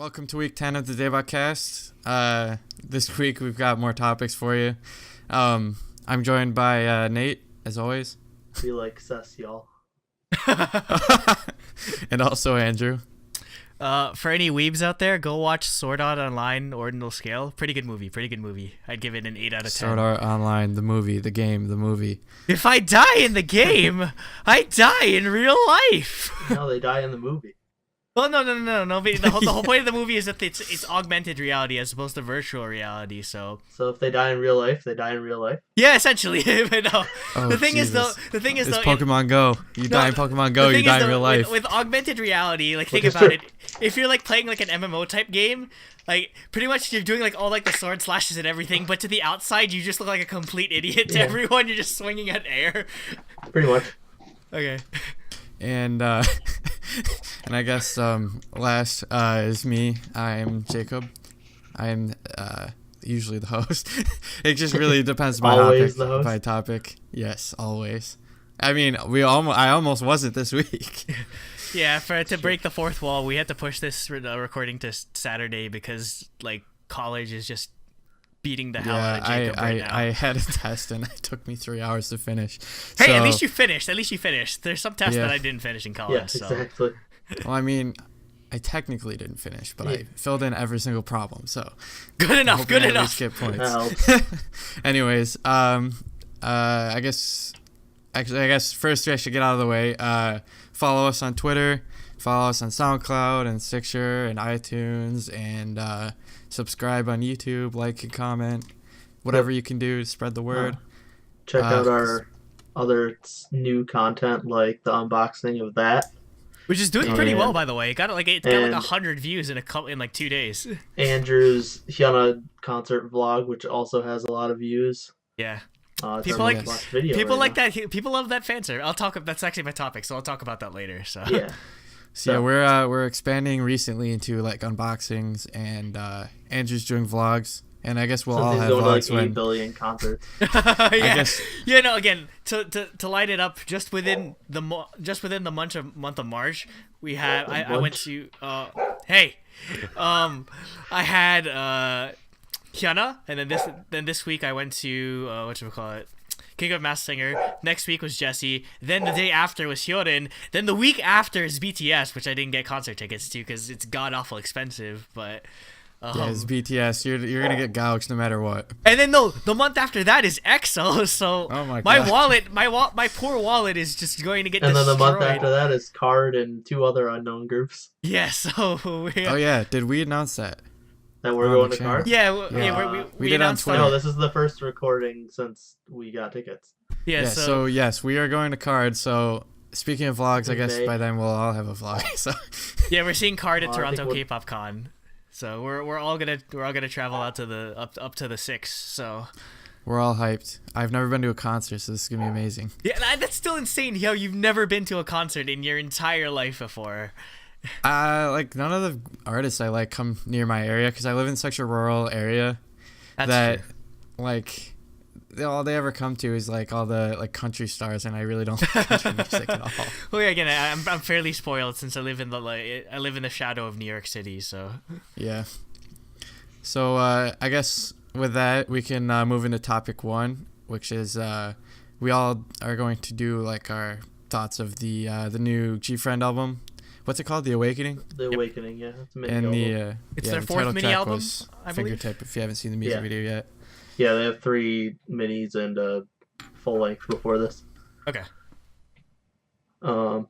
Welcome to week 10 of the DaebakCast. This week we've got more topics for you. I'm joined by Nate, as always. We like sus, y'all. And also Andrew. For any weebs out there, go watch Sword Art Online Ordinal Scale. Pretty good movie. I'd give it an 8 out of 10. Sword Art Online, the movie, the game, the movie. If I die in the game, I die in real life. No, they die in the movie. Well, no. The whole point of the movie is that it's augmented reality as opposed to virtual reality. So if they die in real life, they die in real life. yeah, essentially. But no, Oh, the thing Jesus. is It's though, Pokemon Go. You die in Pokemon Go, you die in real life. With augmented reality, like think Which is about true. it. If you're like playing like an MMO type game, like pretty much you're doing like all like the sword slashes and everything, but to the outside you just look like a complete idiot to Yeah. everyone. You're just swinging at air. Pretty much. Okay. And and I guess last is me. I'm Jacob. I'm usually the host. It just really depends by Always topic. the host? By topic, yes, always. I mean, I almost wasn't this week. Yeah, to break the fourth wall, we had to push this recording to Saturday because like college is just beating the hell out of Jacob right now. I had a test and it took me 3 hours to finish. Hey, So, at least you finished. There's some tests Yeah. that I didn't finish in Yeah, college. So. exactly. well, I mean, I technically didn't finish, but I filled in every single problem. So Good enough. hoping Good I at enough. least get points. That helps. Anyways, I guess first I should get out of the way. Follow us on Twitter, follow us on Soundcloud and Stitcher and iTunes, and subscribe on YouTube, like and comment, whatever you can do to spread the word. Check out our other new content, like the unboxing of that. Which is doing pretty And- well, by the way. It got like 100 views in like 2 days. Andrew's Hyuna concert vlog, which also has a lot of views. Yeah. It's People our like- most watched video People right like that. People love that fan service. That's actually my topic, so I'll talk about that later. So. now. Yeah. So yeah, we're expanding recently into like unboxings, and Andrew's doing vlogs, and I guess we'll all Something's have going to like vlogs 8 when. billion concerts. yeah. guess- Yeah. No. Again, to light it up, just within the month of March, we had I went to I had Hyuna, and then this week I went to whatchamacallit, King of Masked Singer. Next week was Jessie. Then the day after was Hyorin. Then the week after is BTS, which I didn't get concert tickets to because it's god awful expensive. But Yeah, it's BTS. You're gonna get gouged no matter what. and then the month after that is EXO. So Oh my my God. wallet, my poor wallet is just going to get And then the destroyed. month after that is Card and 2 other unknown groups Yeah. So Oh yeah, did we announce that? that we're On going the to channel. Card. yeah. We We did on announced Twitter. No, this is the first recording since we got tickets. Yeah. Yeah. So yes, we are going to Card. So speaking of vlogs, I guess Okay. by then we'll all have a vlog. So yeah, we're seeing Card at Well, I think Toronto we'll- K-pop Con. So we're all gonna travel out to the up to the 6th. So we're all hyped. I've never been to a concert, so this is gonna be amazing. yeah, that's still insane. How you've never been to a concert in your entire life before. Like none of the artists I like come near my area because I live in such a rural area That's that true. like all they ever come to is like all the like country stars, and I really don't like country music at all. Well, yeah, again, I'm fairly spoiled since I live in the shadow of New York City. So Yeah. So I guess with that we can move into topic 1, which is we all are going to do like our thoughts of the new GFriend album. What's it called? The Awakening. The Awakening, yeah. It's a mini And album. the It's yeah, their the fourth title mini track album, was I believe? Fingertip. If you haven't seen the music Yeah. video yet. Yeah, they have 3 minis and a full length before this. okay. Do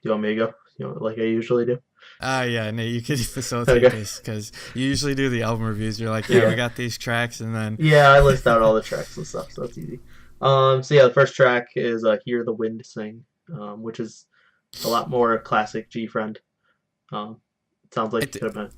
you want me to go? Like I usually do? Yeah, no, you could facilitate Okay. this because you usually do the album reviews. You're like, yeah, we Yeah. got these tracks, and then Yeah, I list out all the tracks and stuff, so it's easy. So yeah, the first track is Hear the Wind Sing, which is a lot more classic GFriend. Sounds like it could have been.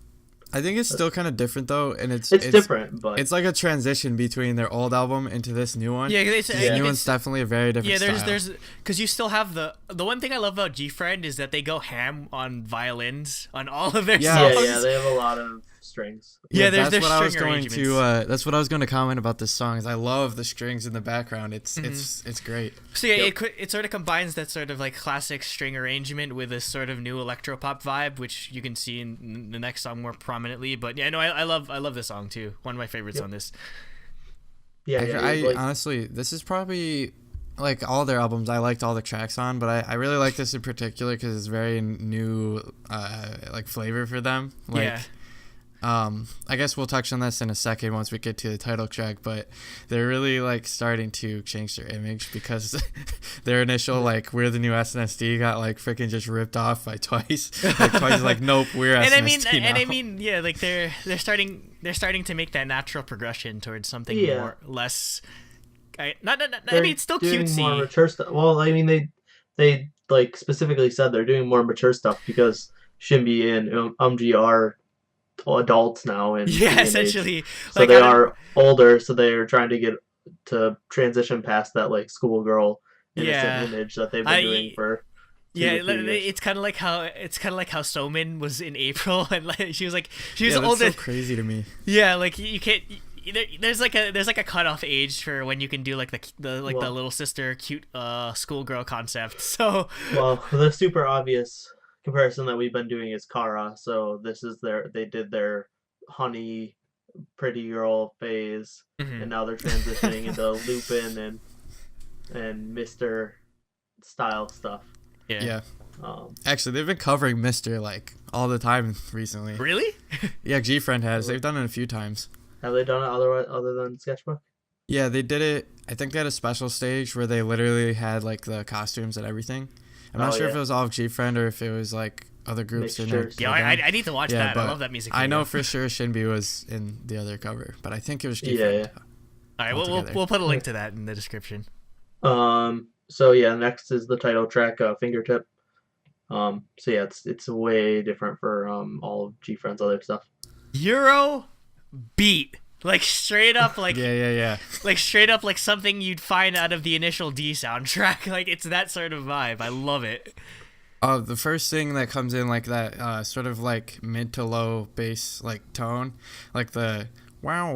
I think it's still kind of different though, and it's different, but It's like a transition between their old album into this new one. Yeah, it's, This Yeah. new one's definitely a very different yeah. style. There's because you still have the one thing I love about GFriend is that they go ham on violins on all of their Yeah. yeah, songs. they have a lot of strings. Yeah, there's that's what I was string going to. arrangements. That's what I was going to comment about this song. Is I love the strings in the background. It's great. So yeah, it sort of combines that sort of like classic string arrangement with this sort of new electropop vibe, which you can see in the next song more prominently. But yeah, no, I love this song too. One of my favorites on this. Yeah, I honestly, this is probably like all their albums. I liked all the tracks on, but I really like this in particular because it's very new, like flavor for them. Like, yeah. I guess we'll touch on this in a second once we get to the title track, but they're really like starting to change their image because their initial like we're the new SNSD got like freaking just ripped off by Twice. Like Twice is like nope, we're SNSD now. And I mean, yeah, like they're starting to make that natural progression towards something more less. I mean, it's still doing cutesy. More mature stuff. Well, I mean, they like specifically said they're doing more mature stuff because Shinbi and Umji are adults now, and essentially, so like, they are older. So they are trying to get to transition past that like schoolgirl innocent image that they've been doing for. It's kind of like how Somin was in April, and like she was older. That's so crazy to me. Yeah, like you can't. There's like a cutoff age for when you can do like the little sister cute schoolgirl concept. So the super obvious comparison that we've been doing is Kara. So this is they did their honey pretty girl phase, and now they're transitioning into Lupin and Mr. style stuff. Yeah. Actually, they've been covering Mr. like all the time recently. Really? Yeah, GFriend has. They've done it a few times. Have they done it other than Sketchbook? Yeah, they did it. I think they had a special stage where they literally had like the costumes and everything. I'm not sure if it was all of GFriend or if it was like other groups in there. Yeah, I need to watch that. I love that music video. I know for sure Shinbi was in the other cover, but I think it was GFriend. Yeah. All right, we'll put a link to that in the description. So yeah, next is the title track, Fingertip. So yeah, it's way different for all of GFriend's other stuff. Euro beat. Like straight up like yeah. Like straight up like something you'd find out of the Initial D soundtrack. Like it's that sort of vibe. I love it. The first thing that comes in like that sort of like mid to low bass like tone, like the wow.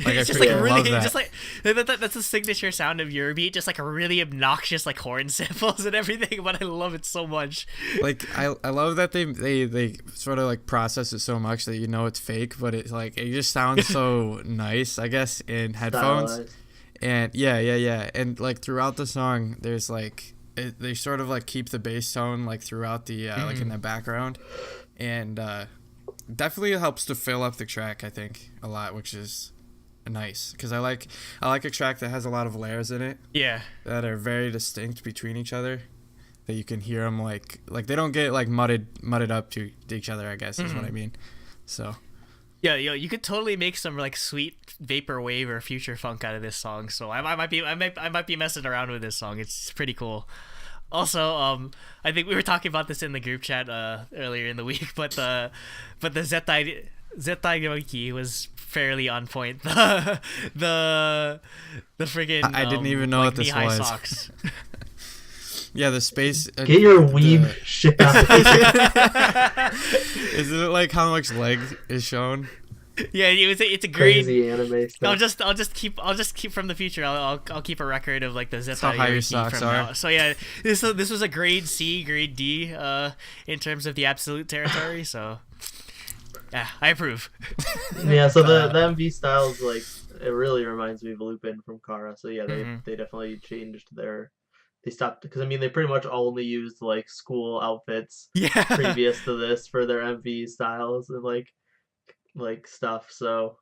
Like it's just like really just like that's the signature sound of Eurobeat, just like a really obnoxious like horn samples and everything, but I love it so much. Like I love that they sort of like process it so much that you know it's fake, but it's like it just sounds so nice, I guess, in headphones. Stylized. And yeah. And like throughout the song there's like they sort of like keep the bass tone like throughout the like in the background, and definitely helps to fill up the track, I think, a lot, which is nice because I like a track that has a lot of layers in it. Yeah, that are very distinct between each other, that you can hear them like they don't get like mudded up to each other, I guess is what I mean. So yeah, you could totally make some like sweet vaporwave or future funk out of this song. So I might be messing around with this song. It's pretty cool. Also, I think we were talking about this in the group chat earlier in the week, but the Zettai Yoiki was fairly on point. The friggin' I didn't even know what this was. Socks. Yeah, the space. Get your weeb shit out of here. Isn't it like how much leg is shown? Yeah, it's a great crazy anime stuff. I'll just keep from the future. I'll keep a record of like the Zettai how your socks from are. Now. So yeah, this was a grade C, grade D in terms of the absolute territory. So yeah, I approve. Yeah, so the MV style is like it really reminds me of Lupin from Kara. So yeah, they definitely changed their. They stopped because I mean they pretty much only used like school outfits previous to this for their MV styles and like stuff. So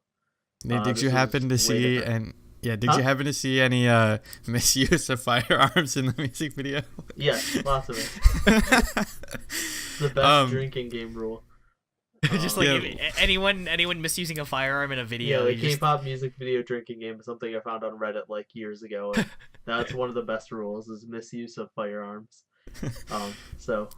did you happen to see you happen to see any misuse of firearms in the music video? Yes, lots of it. The best drinking game rule. Just like anyone misusing a firearm in a video. Yeah, the K-pop music video drinking game is something I found on Reddit like years ago. And that's one of the best rules is misuse of firearms. So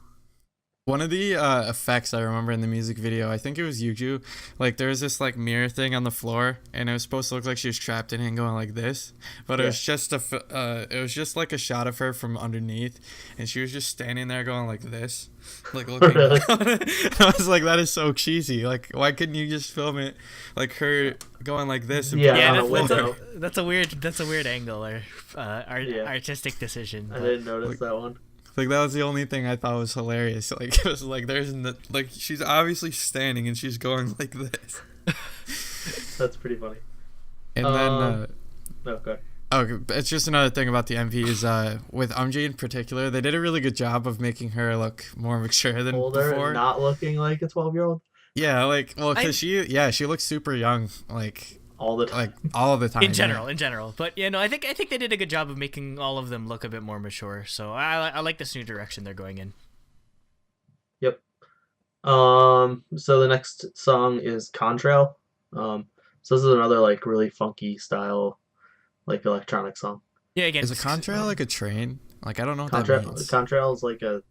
One of the effects I remember in the music video, I think it was Yuju, like there was this like mirror thing on the floor, and it was supposed to look like she was trapped in it and going like this, but it was just it was just like a shot of her from underneath, and she was just standing there going like this, like looking Really? down. I was like, that is so cheesy. Like, why couldn't you just film it like her going like this? And Yeah, put it Yeah, on the that's floor? a weird angle or artistic decision. I but- didn't notice that one. Like that was the only thing I thought was hilarious. Like it was like like she's obviously standing and she's going like this. That's pretty funny. And then No, go ahead. it's just another thing about the MP is with Umji in particular, they did a really good job of making her look more mature than Older before. and not looking like a 12-year-old Yeah, like because she looks super young, like all the time. like all the time. in general, but yeah, no, I think they did a good job of making all of them look a bit more mature. So I like this new direction they're going in. Yep. So the next song is Contrail. So this is another like really funky style, like electronic song. Yeah, again, Is a contrail like a train? Like I don't know what that means. Contrail is like a.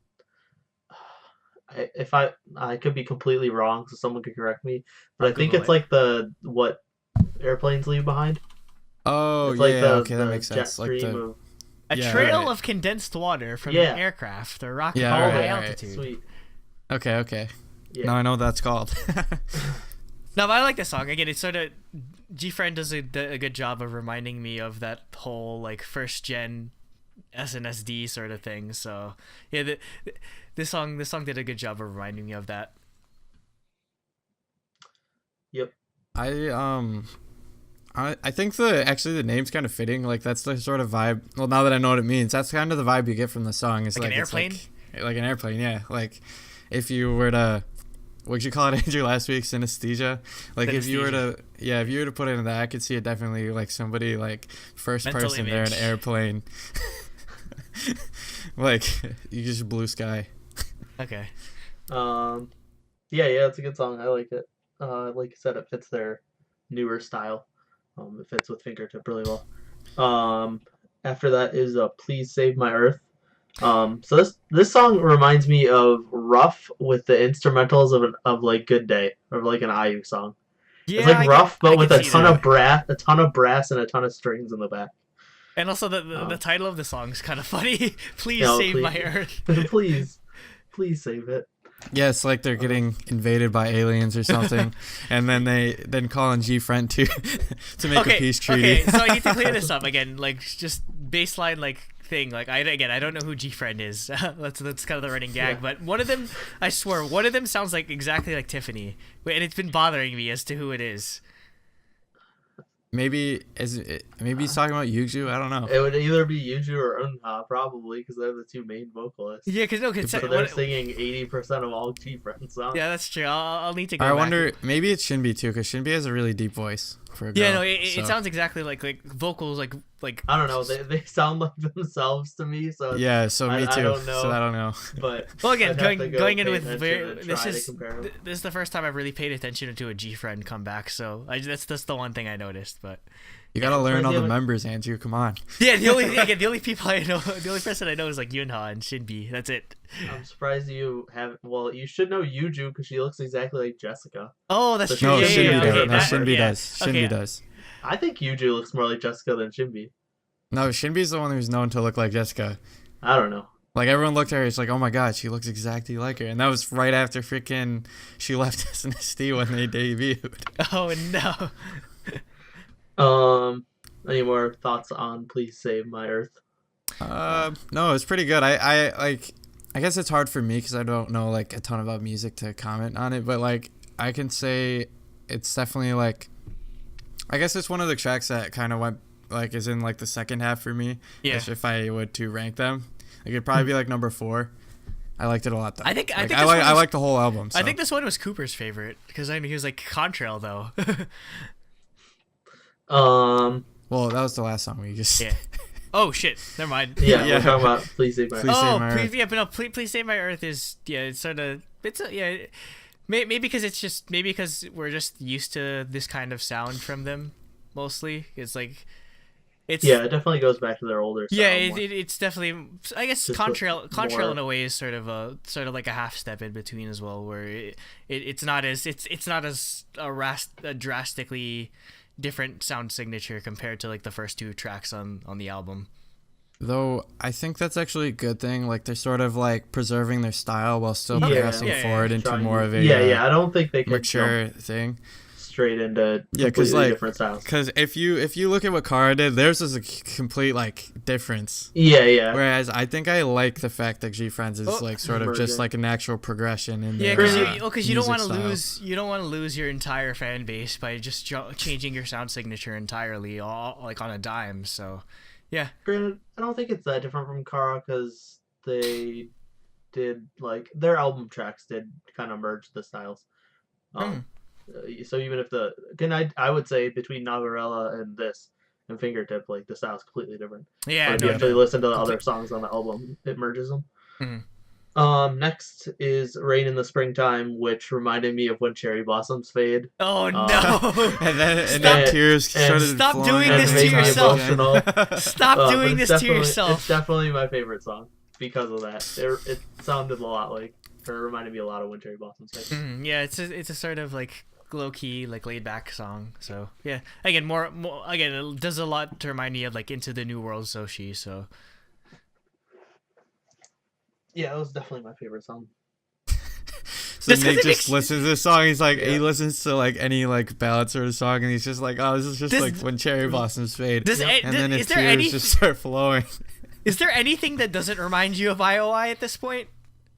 If I could be completely wrong, so someone could correct me, but I think Google it's it. like what airplanes leave behind. Oh It's yeah, like okay, that the makes jet sense. Like stream the of a yeah, trail right. of condensed water from Yeah. an aircraft or rocket Yeah, at right, high right. altitude. sweet. okay. Yeah. Now I know what that's called. No, but I like this song. Again, it's sort of GFriend does a good job of reminding me of that whole like first gen SNSD sort of thing. So yeah, this song did a good job of reminding me of that. Yep. I think the name's kind of fitting. Like that's the sort of vibe. Well, now that I know what it means, that's kind of the vibe you get from the song. It's Like an it's airplane? like an airplane. Yeah. Like if you were to, what'd you call it, Andrew, last week? Synesthesia. Like if you were to put it in that, I could see it definitely like somebody like first Mental person there in an image. airplane. Like you just blue sky. Okay. Yeah, it's a good song. I like it. Like I said, it fits their newer style. It fits with Fingertip really well. After that is Please Save My Earth. So this song reminds me of Rough with the instrumentals of like Good Day, or like an IU song. Yeah, It's like Rough, but with a see ton that. of brass and a ton of strings in the back. And also the title of the song is kind of funny. Please No, save please. my earth. please save it. Yeah, it's like they're getting invaded by aliens or something, and then they call on GFriend to make a peace treaty. Okay, so I need to clear this up again. Like just baseline like thing. Like I don't know who GFriend is. that's kind of the running gag. Yeah. But one of them, I swear, one of them sounds like exactly like Tiffany, and it's been bothering me as to who it is. Maybe he's talking about Yuju. I don't know. It would either be Yuju or Eunha, probably, because they're the two main vocalists. Yeah, because So they're singing 80% of all GFriend songs. yeah, that's true. I'll need to go. I back. wonder. Maybe it's Shinbi too, because Shinbi has a really deep voice for a girl. Yeah, no, it so. sounds exactly like vocals like. I don't know. They sound like themselves to me. So Yeah, so me I too. don't know. So I don't know. But Well, again, I'd have to going in pay with attention and this try to is compare 'em. this is the first time I've really paid attention to a GFriend comeback. So that's the one thing I noticed. But You gotta learn all the Yeah. members, Andrew. Come on. yeah, the only people I know, the only person I know is like Yunha and Shinbi. That's it. I'm surprised you have. Well, you should know Yuju because she looks exactly like Jessica. Oh, that's No, true. No, yeah, Shinbi yeah, does. okay, No, that- Shinbi yeah. does. Shinbi Okay. does. I think Yuju looks more like Jessica than Shinbi. No, Shinbi's the one who's known to look like Jessica. I don't know. Like everyone looked at her, it's like, oh my god, she looks exactly like her, and that was right after freaking she left SNSD when they debuted. Oh no. Any more thoughts on Please Save My Earth? No, it's pretty good. I guess it's hard for me because I don't know like a ton about music to comment on it, but like I can say it's definitely like, I guess it's one of the tracks that kind of went like is in like the second half for me. Yeah. If I would to rank them, like it'd probably be like number 4. I liked it a lot though. I think Like, this I one was- like the whole album. So. I think this one was Cooper's favorite because I mean he was like Contrail though. Well, that was the last song we just. Yeah. Oh shit! Never mind. Yeah, Yeah. we're talking about Please Save My Earth. Please Save Oh, My Earth. yeah, but no, please save my Earth is it's sort of maybe because we're just used to this kind of sound from them mostly. It's like It's Yeah, it definitely goes back to their older style. yeah, more. it's definitely. I guess Just Contrail more- in a way is sort of like a half step in between as well, where it's not as a drastically different sound signature compared to like the first two tracks on the album. Though I think that's actually a good thing. Like they're sort of like preserving their style while still Yeah. progressing Yeah, forward into Trying- more of a I don't think they can mature jump thing. straight into Yeah, completely like, different styles. Because if you look at what Kara did, theirs is a complete like difference. Yeah. Whereas I think I like the fact that GFriends is like sort of just merging. like a natural progression in Yeah, their, because you don't want to music lose your entire fan base by just changing your sound signature entirely, all like on a dime. So, yeah. Granted, I don't think it's that different from Kara because they did like their album tracks did kind of merge the styles. So even if I would say between Navarella and this and Fingertip, like the style's completely different. Yeah, But if no, you actually no. listen to the other songs on the album, it merges them. Mhm. Next is Rain in the Springtime, which reminded me of When Cherry Blossoms Fade. Oh no! and then Stop- tears and started stop flowing doing down this his to made me eyes yourself. again. emotional. Stop But doing it's this to definitely- yourself. It's definitely my favorite song because of that. It sounded a lot like, or reminded me a lot of When Cherry Blossoms Fade. Yeah, it's a sort of like low key, like laid back song. So yeah, again, more again, it does a lot to remind me of like Into the New World Soshi. So Yeah, it was definitely my favorite song. So Just 'cause Nick it just makes- listens to the song. He's like, he Yeah. listens to like any like ballad sort of song, and he's just like, oh, this is just Does- like When Cherry Blossoms Fade. does Yep. it, And then his is there tears any just start flowing. is there anything that doesn't remind you of IOI at this point?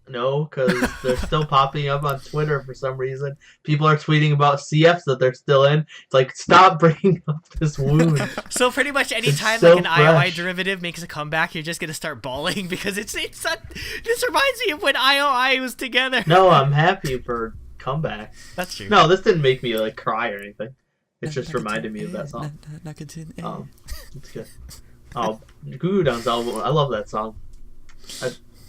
No, because they're still popping up on Twitter for some reason. People are tweeting about CFs that they're still in. It's like, stop bringing up this wound. So pretty much any It's time so like an IOI fresh. derivative makes a comeback, you're just gonna start bawling because it's this reminds me of when IOI was together. No, I'm happy for comeback. That's true. No, this didn't make me like cry or anything. It just reminded me of that song. It's good. Oh, Goo Goo Dolls album. I love that song.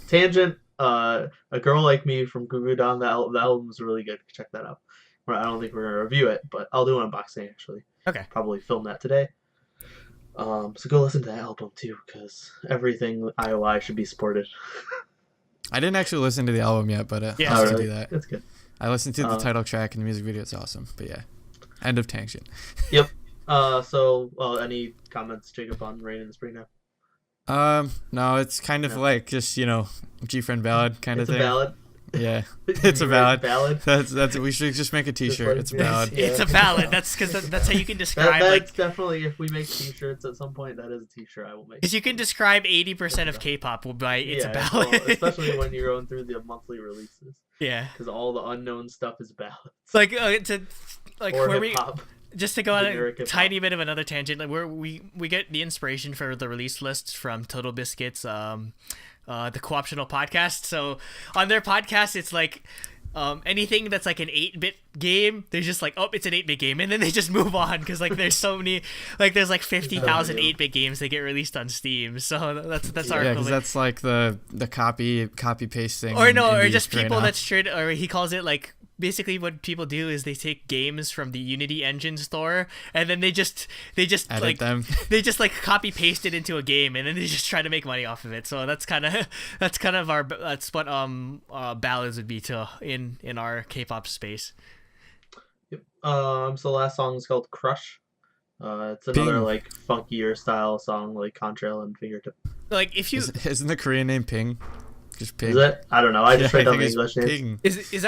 Tangent. A Girl Like Me from Goo Goo Dolls. The album's really good. Check that out. I don't think we're gonna review it, but I'll do an unboxing actually. Okay. Probably film that today. So go listen to that album too, because everything IOI should be supported. I didn't actually listen to the album yet, but Yeah. I'll Oh, have to really? do that. It's good. I listened to the Uh, title track and the music video. It's awesome. But yeah, end of tangent. Yep. Any comments, Jacob, on Rain in the Spring now? No, it's kind of No. like just GFriend ballad kind It's of a thing. ballad. Yeah, it's a ballad. Ballad. That's we should just make a T-shirt. like It's a this. ballad. Yeah. It's a ballad. That's because that's how you can That's describe like definitely, if we make T-shirts at some point, that is a T-shirt I will make. because you can describe 80% of K-pop by it's a ballad. well, especially when you're going through the monthly releases, Yeah. because all the unknown stuff is ballads. It's like Or where we hip hop. just to go on Generic a hip-hop. tiny bit of another tangent, like where we get the inspiration for the release lists from Total Biscuits, the co-optional podcast. So on their podcast, it's like anything that's like an 8-bit game, they're just like, oh, it's an 8-bit game, and then they just move on because like there's so many, like there's like 50,000 yeah. 8-bit games that get released on Steam. So that's our Yeah, because that's like the copy pasting. or no, or indie just right people now. that's straight, or he calls it like basically what people do is they take games from the Unity engine store and then they just edit like them. they just like copy paste it into a game and then they just try to make money off of it. So that's kind of that's what ballads would be to in our K-pop space. Yep. So the last song is called Crush. It's another Ping. like funkier style song, like Contrail and Fingertip. Like if you Isn't the Korean name Ping? Just Ping. Is it? I don't know. I just Yeah, read down think the it's English names. Ping. is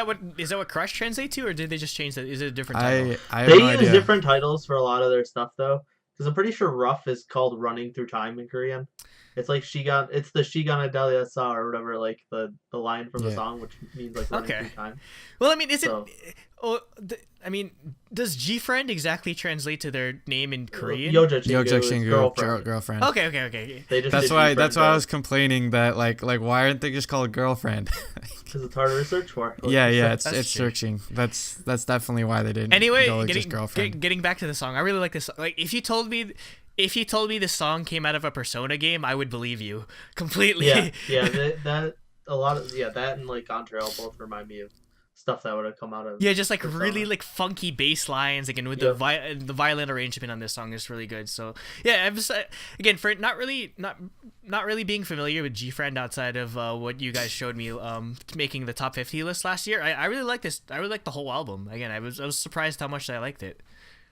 that what Crush translate to, or did they just change that? Is it a different title? I have They no use idea. different titles for a lot of their stuff though, because I'm pretty sure Rough is called Running Through Time in Korean. It's like it's the Shigana Dalia Sa or whatever, like the line from the Yeah. song, which means like running Okay. through time. Well, I mean, is So- it? Oh, I mean, does GFriend exactly translate to their name in Korean? Yoja Yojak Chingu is Shingu, girlfriend. girlfriend. Okay. They just That's did why GFriend I was complaining that like why aren't they just called girlfriend? because it's harder to search for. yeah, That's it's true. searching. That's definitely why they didn't Anyway, go with just girlfriend. getting back to the song, I really like this song. Like, if you told me this song came out of a Persona game, I would believe you completely. Yeah, that a lot of that and like Contrail both remind me of stuff that would have come out of. Yeah, just like Persona. really like funky bass lines again with the violin arrangement on this song is really good. So yeah, I was again for not really being familiar with GFriend outside of what you guys showed me making the top 50 list last year. I really like this. I really like the whole album. Again, I was surprised how much I liked it.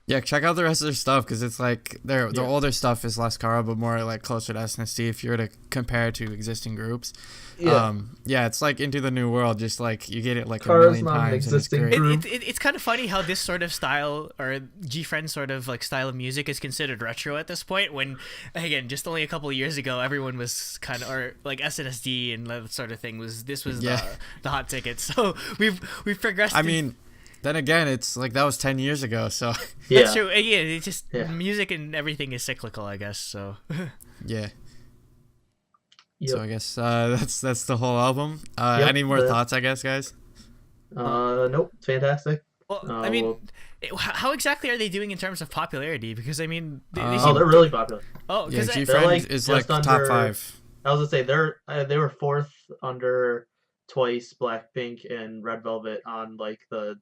Yeah, check out the rest of their stuff because it's like their older stuff is less Kara, but more like closer to SNSD if you were to compare to existing groups. Yeah, it's like Into the New World, just like you get it like Kara's a million times. It's kind of funny how this sort of style or GFriend sort of like style of music is considered retro at this point. When again, just only a couple of years ago, everyone was kind of or like SNSD and that sort of thing was the hot ticket. So we've progressed. I mean. Then again, it's like that was 10 years ago, so that's true. Yeah, it's just music and everything is cyclical, I guess. So yeah. Yep. So I guess that's the whole album. Any more thoughts, I guess, guys? Nope. Fantastic. Well, I mean, how exactly are they doing in terms of popularity? Because I mean, they're really popular. Oh, yeah, GFriend is like top 5. I was gonna say they were 4th under Twice, Blackpink, and Red Velvet on like the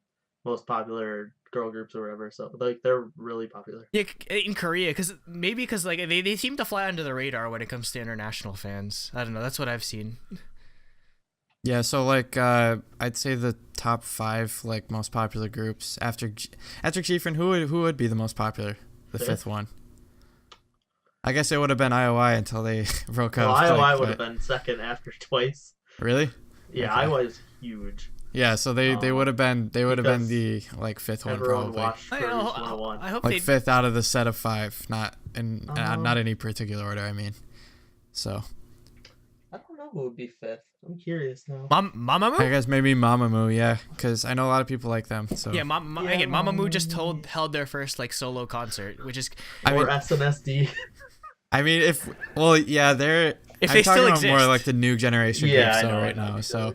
most popular girl groups or whatever, so like they're really popular. Yeah, in Korea, because like they seem to fly under the radar when it comes to international fans. I don't know, that's what I've seen. Yeah, so like I'd say the top 5 like most popular groups after GFriend, who would be the most popular? The 5th one. I guess it would have been IOI until they broke up. Well, IOI would have been second after Twice. Really? Yeah, okay. IOI is huge. Yeah, so they would have been the like 5th one probably. I hope like 5th out of the set of 5, not any particular order. I mean, so. I don't know who would be 5th. I'm curious now. Mamamoo? I guess maybe Mamamoo, yeah, because I know a lot of people like them. So yeah, Mamamoo just held their first like solo concert, which is SNSD. I mean, if they still exist, more like the new generation groups right now. So.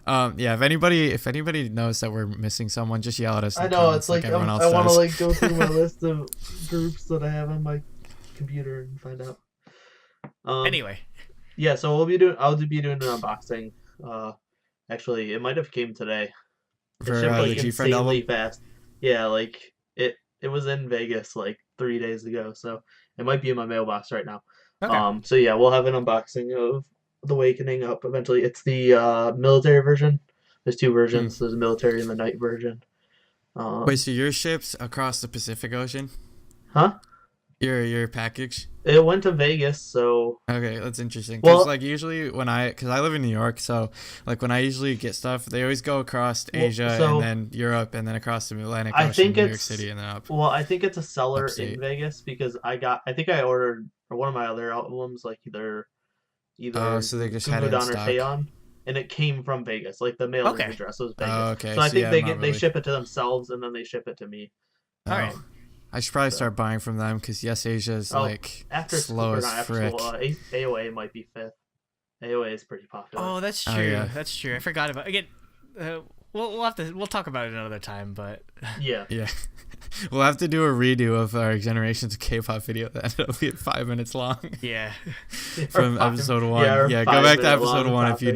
If anybody knows that we're missing someone, just yell at us. I know it's like I want to like go through my list of groups that I have on my computer and find out. Anyway, yeah. So I'll be doing an unboxing. Actually, it might have came today. For it shipped like the insanely GFriend album? fast. Yeah, like it was in Vegas like 3 days ago, so it might be in my mailbox right now. Okay. So yeah, we'll have an unboxing of The Awakening up eventually. It's the military version. There's 2 versions. There's the military and the night version. Wait, so your ship's across the Pacific Ocean? Huh? Your package? It went to Vegas, so. Okay, that's interesting. Because like usually because I live in New York, so like when I usually get stuff, they always go across Asia and then Europe and then across the Atlantic Ocean, New York City, and then up. Well, I think it's a seller upstate. in Vegas because I think I ordered for one of my other albums like either so they just had it in or stock. Taeyeon, and it came from Vegas. Like the mailing address was Vegas. Okay. So I think they ship it to themselves and then they ship it to me. All right. I should probably start buying from them because Yes Asia is like slow as frick. AOA might be 5th. AOA is pretty popular. Oh, that's true. Oh, yeah. That's true. I forgot about again. We'll talk about it another time, but yeah. We'll have to do a redo of our Generations of K-pop video that it'll be 5 minutes long. Yeah. From episode 1. Yeah, go back to episode 1 if you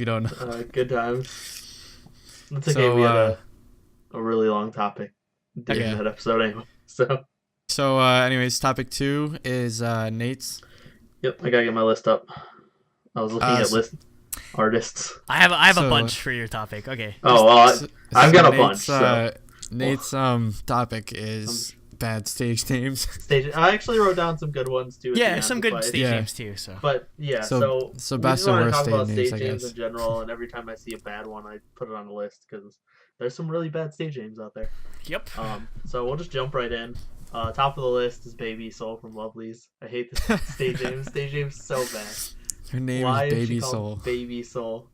don't know. Good times. It's okay. We had a really long topic in that episode anyway. So anyways, topic 2 is Nate's. Yep, I gotta get my list up. I was looking at list artists. I have a bunch for your topic. Okay. Oh well, I've got a bunch. Nate's topic is bad stage names. I actually wrote down some good ones too. Yeah, some good stage names too. So best and worst stage names, names in general, and every time I see a bad one, I put it on the list because there's some really bad stage names out there. Yep. So we'll just jump right in. Top of the list is Baby Soul from Lovelyz. I hate this stage name. Stage name's so bad. Her name is Baby Soul. Baby Soul.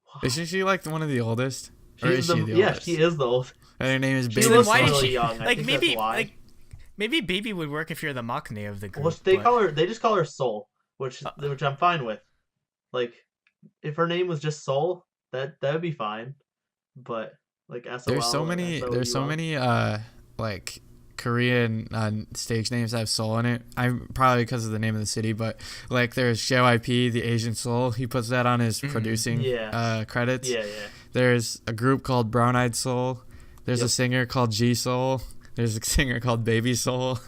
Wow. Isn't she like one of the oldest? She is the oldest. Her name is Baby Soul. Why did she? Young. Maybe Baby would work if you're the maknae of the group. Well, they just call her Soul, which I'm fine with. Like, if her name was just Soul, that would be fine. But like SOL. There's so many like Korean stage names that have Seoul in it. I'm probably because of the name of the city, but like there's JYP, the Asian Soul. He puts that on his producing credits. Yeah. There's a group called Brown Eyed Soul. There's Yep. a singer called G Soul. There's a singer called Baby Soul.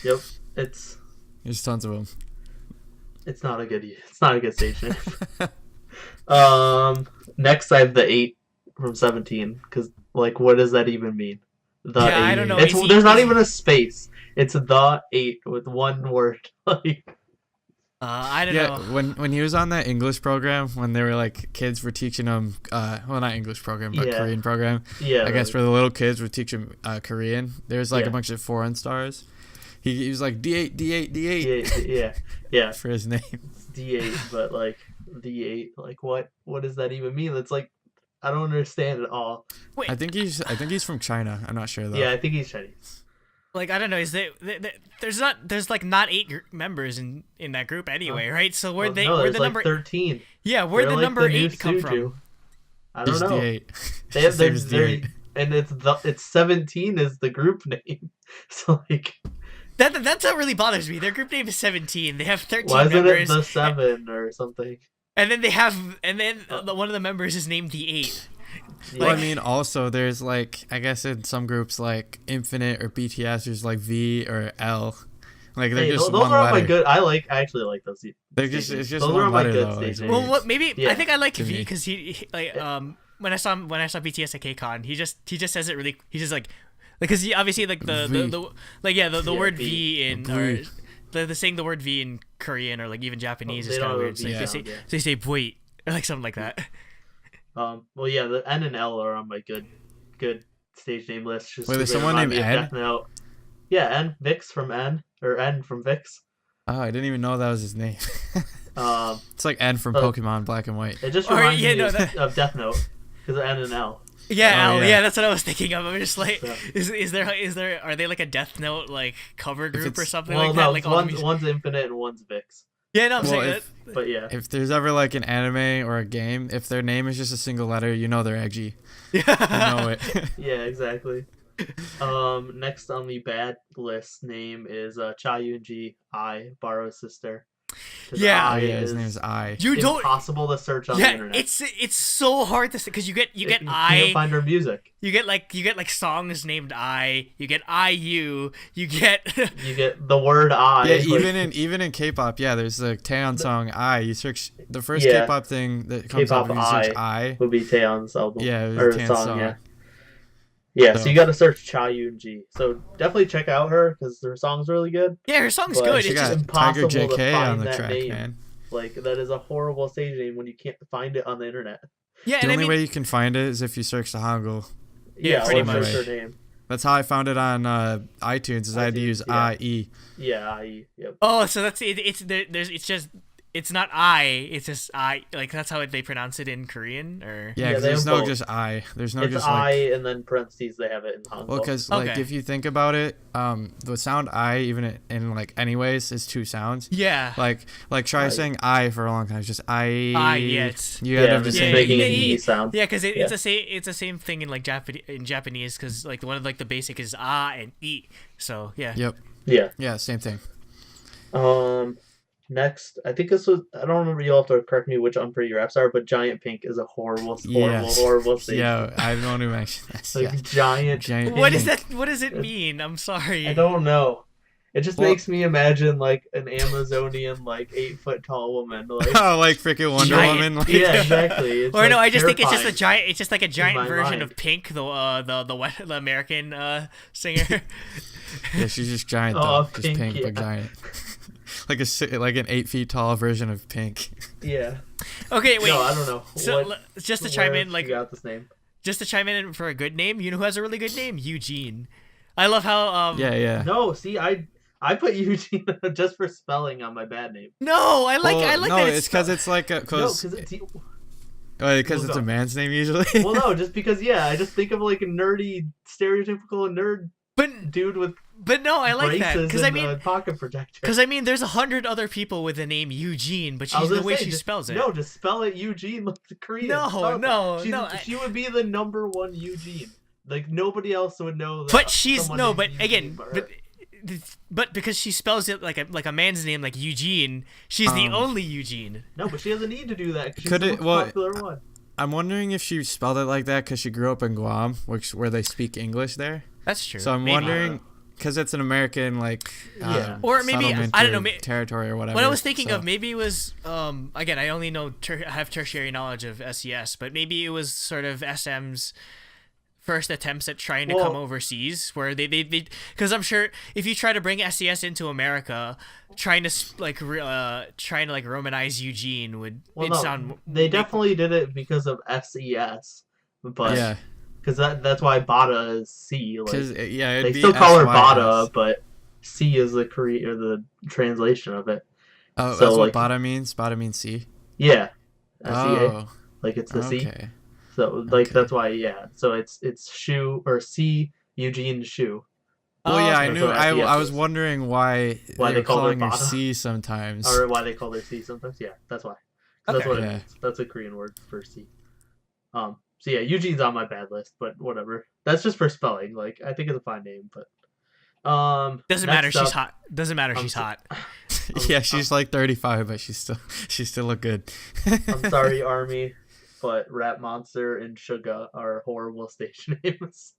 Yep. It's There's tons of them. not a good stage name. Next I have the 8 from 17 because like what does that even mean? The Yeah, 8. I don't know. There's not even a space. It's the 8 with one word. Like I don't Yeah, know. when he was on that English program, when they were like kids were teaching him, well, not English program, but Yeah. Korean program. yeah, I guess for the little kids would teach him Korean. There's like Yeah. a bunch of foreign stars. He was like D8, D8, D8 yeah. for his name. It's D8, but like the 8, like what does that even mean? It's like I don't understand at all. Wait, I think he's from China. I'm not sure though. Yeah, I think he's Chinese. like I don't know. Is there's like not 8 members in that group anyway, right? So where No, where there's the like number 13. yeah where'd They're the like number new 8 come Suju. from? I don't He's know. D8. They have their, He's their D8. and it's 17 is the group name. So like That's what really bothers me. Their group name is 17. They have 13 why isn't it members. the 7 or something? And then one of the members is named the 8. Well, I Like, mean, also there's like I guess in some groups like Infinite or BTS, there's like V or L. Like they're hey, just those one are all my letter. good. I actually like those. They're just it's just Those are one all my letter good though. stage like, names. Well, what maybe Yeah. I think I like To V me. because he like when I saw BTS at KCON, he just says it really. He's just like because he obviously like the like yeah the Yeah, word V. V in or the saying the word V in Korean or like even Japanese They is don't kind of have a weird. So V they say sound, yeah. so they say wait or like something like that. Well, yeah, the N and L are on my good stage name list. Just Wait, 'cause there's they someone remind named me of N? Death Note. Yeah, N Vix from N or N from Vix. Oh, I didn't even know that was his name. Um, It's like N from Oh. Pokemon Black and White. it just Or, reminds yeah, me no, of, that- of Death Note because of N and L. Yeah, Oh, L, yeah. yeah, that's what I was thinking of. I'm just like, Yeah. is there are they like a Death Note like cover group or it's- something Well, like no, that? Like all the one's music- one's Infinite and one's Vix. yeah, no, I'm Well, saying if- that. But yeah, If there's ever like an anime or a game, if their name is just a single letter, you know they're edgy. You know it. yeah, exactly. Next on the bad list name is Cha Yoon-ji, Baro's sister. 'Cause Yeah. Oh I yeah, his is name is I. You don't. impossible to search on the Yeah, internet. it's so hard to say because you get You can't I. find her music. You get like songs named I. You get IU. You get You get the word I. Yeah, like, even in K-pop, yeah, there's the Taeyeon song I. You search the first Yeah. K-pop thing that comes up K-pop if you search I. would be Taeyeon's album. Yeah, it was or Taeyeon's song, song. yeah. Yeah, so So- you got to search Cha Yoon-ji. So definitely check out her because her song's really good. yeah. Her song's But good. She It's got just impossible Tiger to JK find on the that track, name. man. Like that is a horrible stage name when you can't find it on the internet. yeah. The And I only mean, way you can find it is if you search the Hangul. Yeah, or pretty search much. her name. That's how I found it on iTunes. Is I had to iTunes, use yeah. IE. Yeah, yep. oh, so that's it. It's just it's not I. It's just I. Like that's how they pronounce it in Korean or. Yeah, Yeah, because they there's have no both. just I. There's no It's just I like. and then parentheses they have it in Hangul. Well, because like Okay. if you think about it, the sound I even in like anyways is two sounds. Yeah. Like try I. saying I for a long time. It's just I. I, yeah, it's- You yeah, end up just just yeah, saying making yeah, an yeah. E sound. Yeah, because Yeah. it's the same thing in like Japanese because like one of like the basic is ah and e. So yeah. Yep. Yeah. Yeah. Same thing. Next, I think this was. I don't remember. You'll have to correct me which Unpretty raps are, but Giant Pink is a horrible stage. Yeah, I don't even mention this. Like Yeah. Giant. Giant What is Pink. that? What does it mean? I'm sorry. I don't know. It just Well- makes me imagine like an Amazonian, like 8 foot tall woman. Like, Oh, like freaking Wonder Giant- Woman. Like, yeah, exactly. It's, Or like, no, I just think it's just a terrifying. giant. It's just like a giant my version mind. of Pink, the American singer. Yeah, she's just giant Oh, though. Just Pink, pink, but yeah. giant. like an 8 feet tall version of Pink. Yeah. Okay, wait. No, I don't know. So What- just to chime where in, like you got this name. just to chime in for a good name. You know who has a really good name? Eugene. I love how Yeah. No, see, I put Eugene just for spelling on my bad name. No, I like no, that it's because it's like No, because because it's well, Well, it's no. a man's name usually. well, no, just because I just think of like a nerdy, stereotypical nerd but dude with no, I like that braces because and I mean a pocket protector. because I mean there's 100 other people with the name Eugene, but I was she's the gonna way say, she just- spells it. No, just spell it Eugene like the Korean. No, Spell it. no, She's- no, She would be the number one Eugene. Like nobody else would know that. But she's someone no, named but Eugene again, but her. but because she spells it like a man's name like Eugene, she's the only Eugene. No, but she doesn't need to do that. 'Cause she's Could the it- most well, popular one. I'm wondering if she spelled it like that because she grew up in Guam, where they speak English there. That's true. So I'm wondering, because it's an American or maybe I don't know, territory or whatever. What I was thinking of, maybe it was again, I only know have tertiary knowledge of SES, but maybe it was sort of SM's first attempts at trying to come overseas, where they because I'm sure if you try to bring SES into America, trying to Romanize Eugene would sound. They definitely did it because of SES, but yeah. Because that's why Bada is C. Like, they still call her Bada, but C is the the translation of it. Oh, so, that's what Bada means? Bada means C? Yeah. S-E-A. Oh. Like, it's the C. Okay. So, that's why, yeah. So, it's Shu, or C, Eugene Shu. Well, yeah, I knew. I was wondering why they were calling her C sometimes. Or why they call her C sometimes. Yeah, that's why. That's what it means. That's a Korean word for C. So yeah, Eugene's on my bad list, but whatever. That's just for spelling. Like, I think it's a fine name, but doesn't matter. She's hot. Doesn't matter. She's hot. Yeah, she's like 35, but she still look good. I'm sorry, Army, but Rat Monster and Suga are horrible stage names.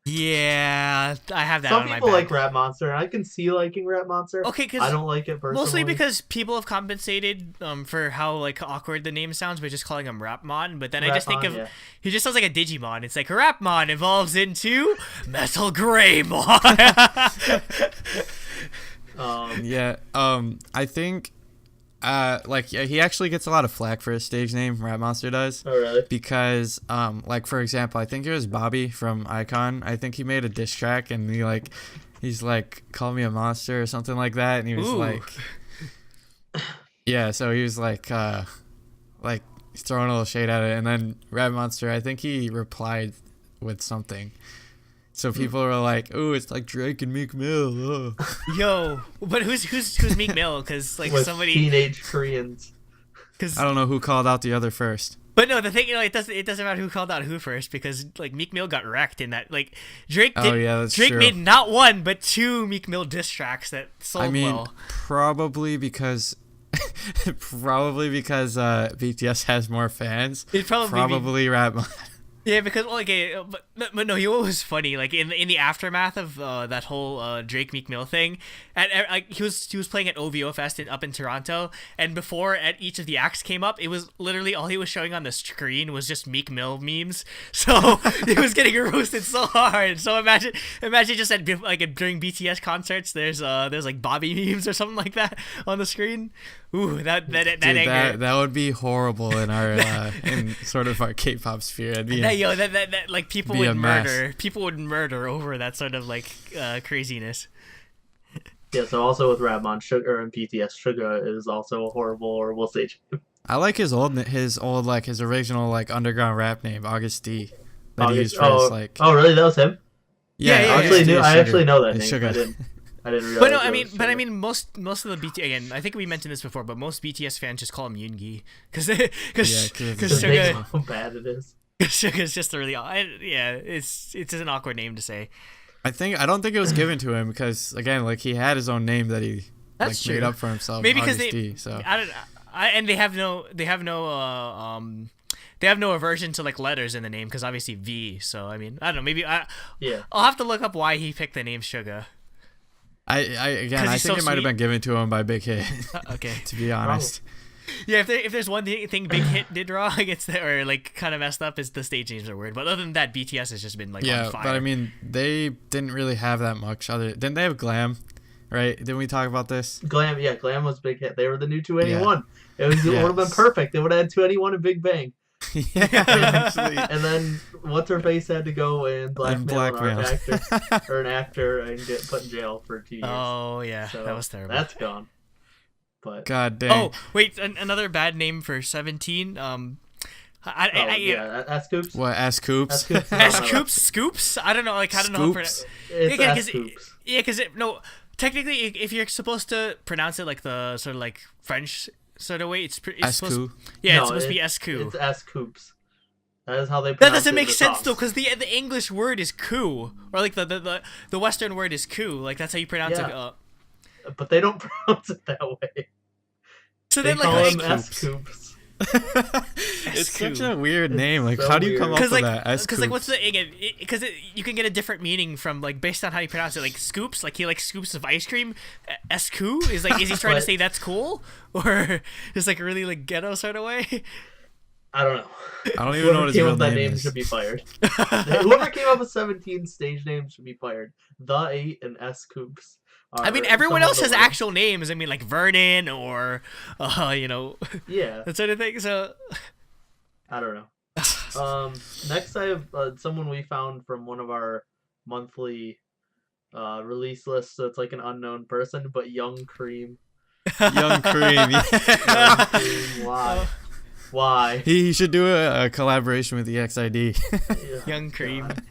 Yeah, I have that. Some on my people bag. like Rat Monster, and I can see liking Rat Monster. Okay, because I don't like it personally. Mostly because people have compensated for how like awkward the name sounds by just calling him Rapmon. But then I just think of he just sounds like a Digimon. It's like Rapmon evolves into Metal Greymon. I think. He actually gets a lot of flack for his stage name. Rat Monster does. Oh, really? Because, for example, I think it was Bobby from Icon. I think he made a diss track, and he's like, call me a monster or something like that. And he was yeah. So he was like throwing a little shade at it, and then Rat Monster, I think he replied with something. So people were like, "Ooh, it's like Drake and Meek Mill." Oh. Yo, but who's Meek Mill? Because like with somebody teenage Koreans. Because I don't know who called out the other first. But no, the thing, it doesn't matter who called out who first, because like Meek Mill got wrecked in that. Like Drake made not one but two Meek Mill diss tracks that sold well. Probably because BTS has more fans. It'd probably Rap. Yeah, because but no, you know what was funny? Like in the aftermath of that whole Drake Meek Mill thing, he was playing at OVO Fest up in Toronto, and before each of the acts came up, it was literally all he was showing on the screen was just Meek Mill memes. So he was getting roasted so hard. So imagine just during BTS concerts, there's like Bobby memes or something like that on the screen. Ooh, that anger. That would be horrible in our in sort of our K-pop sphere. That like people would murder. People would murder over that sort of like craziness. Yeah. So also with Rapmon, Sugar and BTS, Sugar is also a horrible stage. I like his original like underground rap name, August D. That he used for oh really? That was him? Yeah, I actually know that name. Sugar. I didn't realize. But no, I mean, most of the BTS, again, I think we mentioned this before, but most BTS fans just call him Yoongi because Sugar. How bad it is. Sugar's just a really it's an awkward name to say. I don't think it was given to him because again, like he had his own name that he made up for himself. Maybe because they have no aversion to like letters in the name because obviously V. So I mean, I don't know. Maybe I'll have to look up why he picked the name Sugar. I think it might have been given to him by Big Hit. Okay, to be honest. Yeah, if there's one thing Big Hit did wrong, or like kind of messed up, is the stage names are weird. But other than that, BTS has just been like on fire. But I mean, they didn't really have that much. Didn't they have Glam? Right? Didn't we talk about this? Glam was Big Hit. They were the new 2NE1. It would have been perfect. They would have had 2NE1 and Big Bang. Actually. And then what's her face had to go and blackmail an actor and get put in jail for 2 years. Oh yeah, so that was terrible. That's gone. But God dang. Oh wait, another bad name for 17. S-Coops. What, S-Coops? S-Coops? Scoops? I don't know. Like I don't know. It's S-Coops. Yeah, because technically, if you're supposed to pronounce it like the sort of like French sort of way, it's supposed. Yeah, it's supposed to be S-Coup. It's S-Coops. That is how they pronounce it. That doesn't make sense though, because the English word is coup, or like the Western word is coup. Like that's how you pronounce it. But they don't pronounce it that way. So they then call like them S-Coops. It's such a weird name. Like, so how do you come weird. up with that? Because like, what's the again? Because you can get a different meaning from like based on how you pronounce it. Like scoops, like he likes scoops of ice cream. Esku is like, is he trying to say that's cool, or is like a really like ghetto sort of way? I don't know. I don't even know what his real name is. Should be fired. Whoever came up with 17 stage names should be fired. The 8 and S Coops. I mean, everyone else has actual names. I mean, like Vernon or, you know, yeah, that sort of thing. So, I don't know. Next, I have someone we found from one of our monthly release lists. So it's like an unknown person, but Young Cream. Young Cream. Yeah. Young Cream. Why? Why? He should do a collaboration with EXID. Young Cream. God.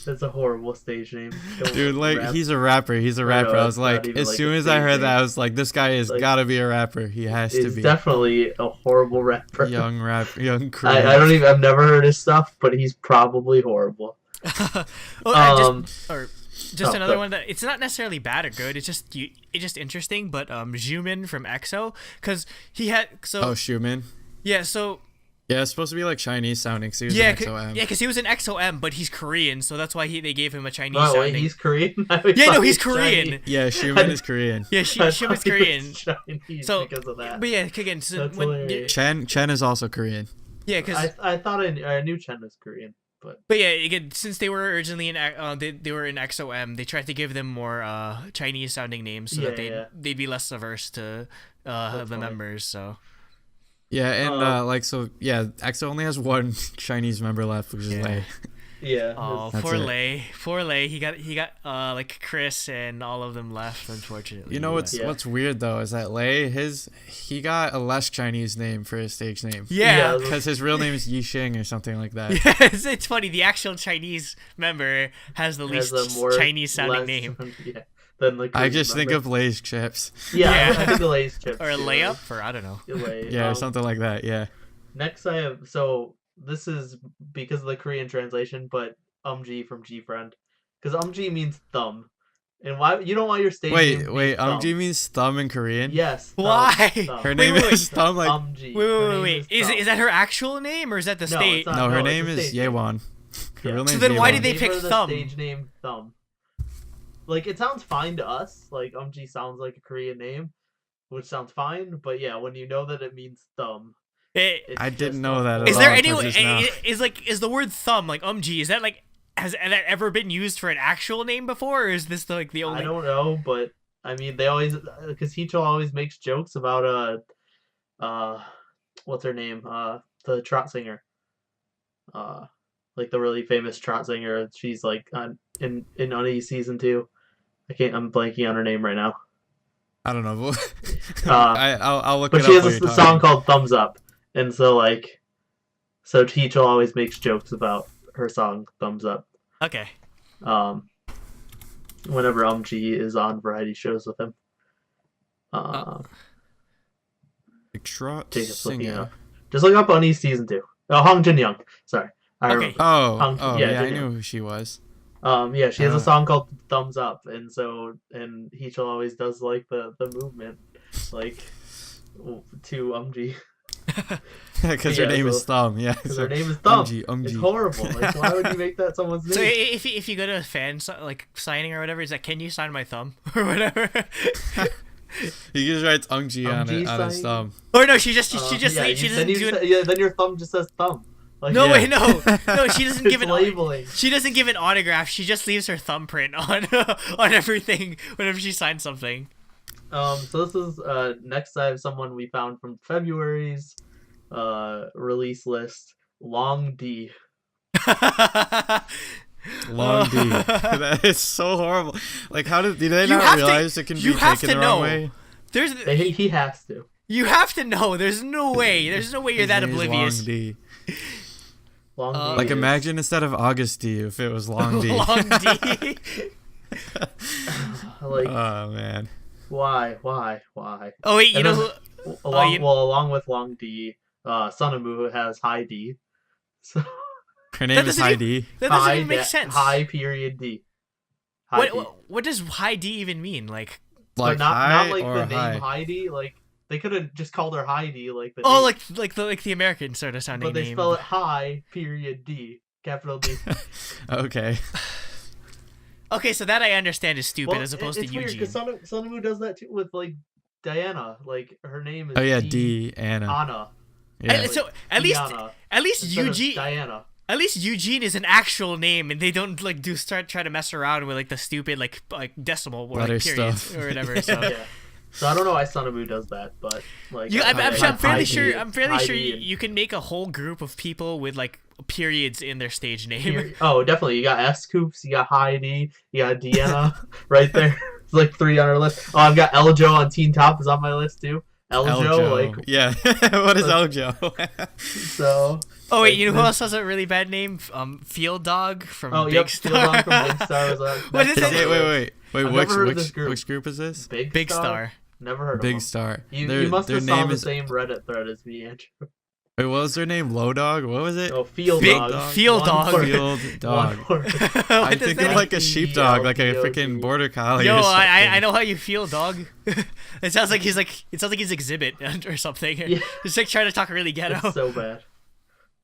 That's a horrible stage name. Dude, like, he's a rapper. He's a rapper. I was like, as soon as I heard that, I was like, this guy has gotta be a rapper. He has to be. He's definitely a horrible rapper. Young Cream. I've never heard his stuff, but he's probably horrible. Just another one that it's not necessarily bad or good. It's just interesting. But Zhumin from EXO, because he had Schumann. Yeah, so. Yeah, it's supposed to be like Chinese sounding. So he was an XOM. Yeah, because he was an XOM, but he's Korean, so that's why they gave him a Chinese sounding. Wait, he's Korean? Yeah, no, he's Korean. Chinese. Yeah, Schumann is Korean. Yeah, Schuman's Korean. So because of that. But yeah, again, so Chen is also Korean. Yeah, because I thought I knew Chen was Korean, but yeah, again, since they were originally they were in XOM, they tried to give them more Chinese sounding names so that they'd be less averse to the members. So. Yeah, and EXO only has one Chinese member left, which is Lei. Yeah. Oh, poor Lei. He got like Chris and all of them left, unfortunately. You know what's weird though is that Lei he got a less Chinese name for his stage name. Yeah, because his real name is Yixing or something like that. Yeah, it's funny. The actual Chinese member has the least Chinese sounding name. Yeah. I just think of Lay's chips. Yeah, I think of Lay's chips. Or a layup, or I don't know. Yeah, or something like that, yeah. Next I have, this is because of the Korean translation, but Umji from GFriend. Because Umji means thumb. And why, you don't want your stage name Wait, Umji means thumb in Korean? Yes. Why? Thumb. Her name is thumb, like... Umji. Wait. Is that her actual name, or is that the state? No, her name is Yewon. Her real name so then Yewon. why did they pick thumb? Stage name thumb. Like, it sounds fine to us. Like, Umji sounds like a Korean name, which sounds fine. But yeah, when you know that it means thumb. I didn't know that at all. Is there any is the word thumb, like Umji, is that like, has that ever been used for an actual name before, or is this like the only? I don't know, but I mean, they always, because Hicho always makes jokes about what's her name? The trot singer. Like the really famous trot singer. She's like in Unny season 2. I'm blanking on her name right now. I don't know. I'll look it up. But she has a song called Thumbs Up, and so Teach always makes jokes about her song Thumbs Up. Okay. Whenever Umji is on variety shows with him. Trot singer. Just look up Unny season 2. Oh, Hong Jin Young. Sorry. Okay. I knew who she was. Yeah, she has a song called Thumbs Up, and Heechul always does like the movement, like to Umji. Because her name is Thumb, yeah. Because her name is Thumb. Umji. It's horrible. Like, why would you make that someone's name? So if you go to a fan like signing or whatever, is that, can you sign my thumb or whatever? He just writes Umji on his thumb. Or no, she doesn't do it. Then your thumb just says thumb. Like, no, wait, no, she doesn't give labeling. She doesn't give an autograph. She just leaves her thumbprint on everything whenever she signs something. So this is next. I have someone we found from February's release list. Long D. Long D. That is so horrible. Like, do they not realize it can be taken the wrong way? He has to. You have to know. There's no way you're that oblivious. Long D. Long D. Like, imagine instead of August D if it was Long D. Long D. Like, oh man. Why? Oh wait, you know who? Along with Long D, Sunamu has High D. So her name is High D. That doesn't even make sense. High period D. What does High D even mean? Like not like or the name high? Heidi. Like They could have just called her Heidi, like the Oh, name, like the American sort of sounding but they name. spell it Hi, period D, capital D. Okay. Okay, so that I understand is stupid Well, as opposed to it's weird Eugene. because Sonamu does that too with like Diana. Like her name is Oh yeah, D Anna. Anna. Yeah. So at least instead of Eugene. Diana. At least Eugene is an actual name, and they don't like try to mess around with like the stupid like decimal or Letter like periods stuff. or whatever. So Yeah. So I don't know why Sonamu does that, but like I'm fairly sure. I'm fairly sure Heidi and- you can make a whole group of people with like periods in their stage name. Oh, definitely. You got S Coops, you got Heidi, you got Deanna right there. It's like 3 on our list. Oh, I've got Eljo on Teen Top is on my list too. Eljo, like yeah. What is Eljo? so. Oh wait, you know who else has a really bad name? Field Dog from Big Star. Field Dog from Big Star was What is it? Wait. I've never heard of this group. Which group is this? Big Star. Never heard of Big them. Star. You must have saw the same Reddit thread as me, Andrew. Wait, what was their name? Low Dog? What was it? Oh, Field Big Dog. Field Dog. Field Dog. I think of like a sheepdog, like a freaking border collie. Yo, or something. I know how you feel, dog. It sounds like he's Exhibit or something. Yeah. Just like trying to talk really ghetto. It's so bad.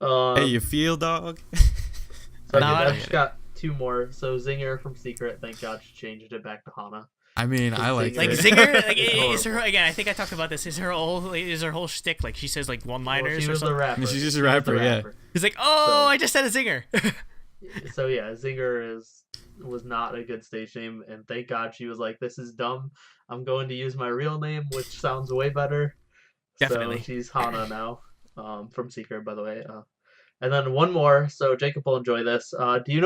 Hey, you feel dog? So No, I've I- just got 2 more. So Zinger from Secret, thank God she changed it back to Hana. I mean, I like Like it. Zinger, like It's is her again? I think I talked about this. Is her whole shtick like she says like one-liners She or was the something? rapper. She's just a She was the rapper, yeah. rapper. He's like, oh, So- I just said a Zinger. So yeah, Zinger was not a good stage name, and thank God she was like, "This is dumb. I'm going to use my real name, which sounds way better." Definitely. So she's Hana now, from Secret, by the way. And then one more. So Jacob will enjoy this. Did you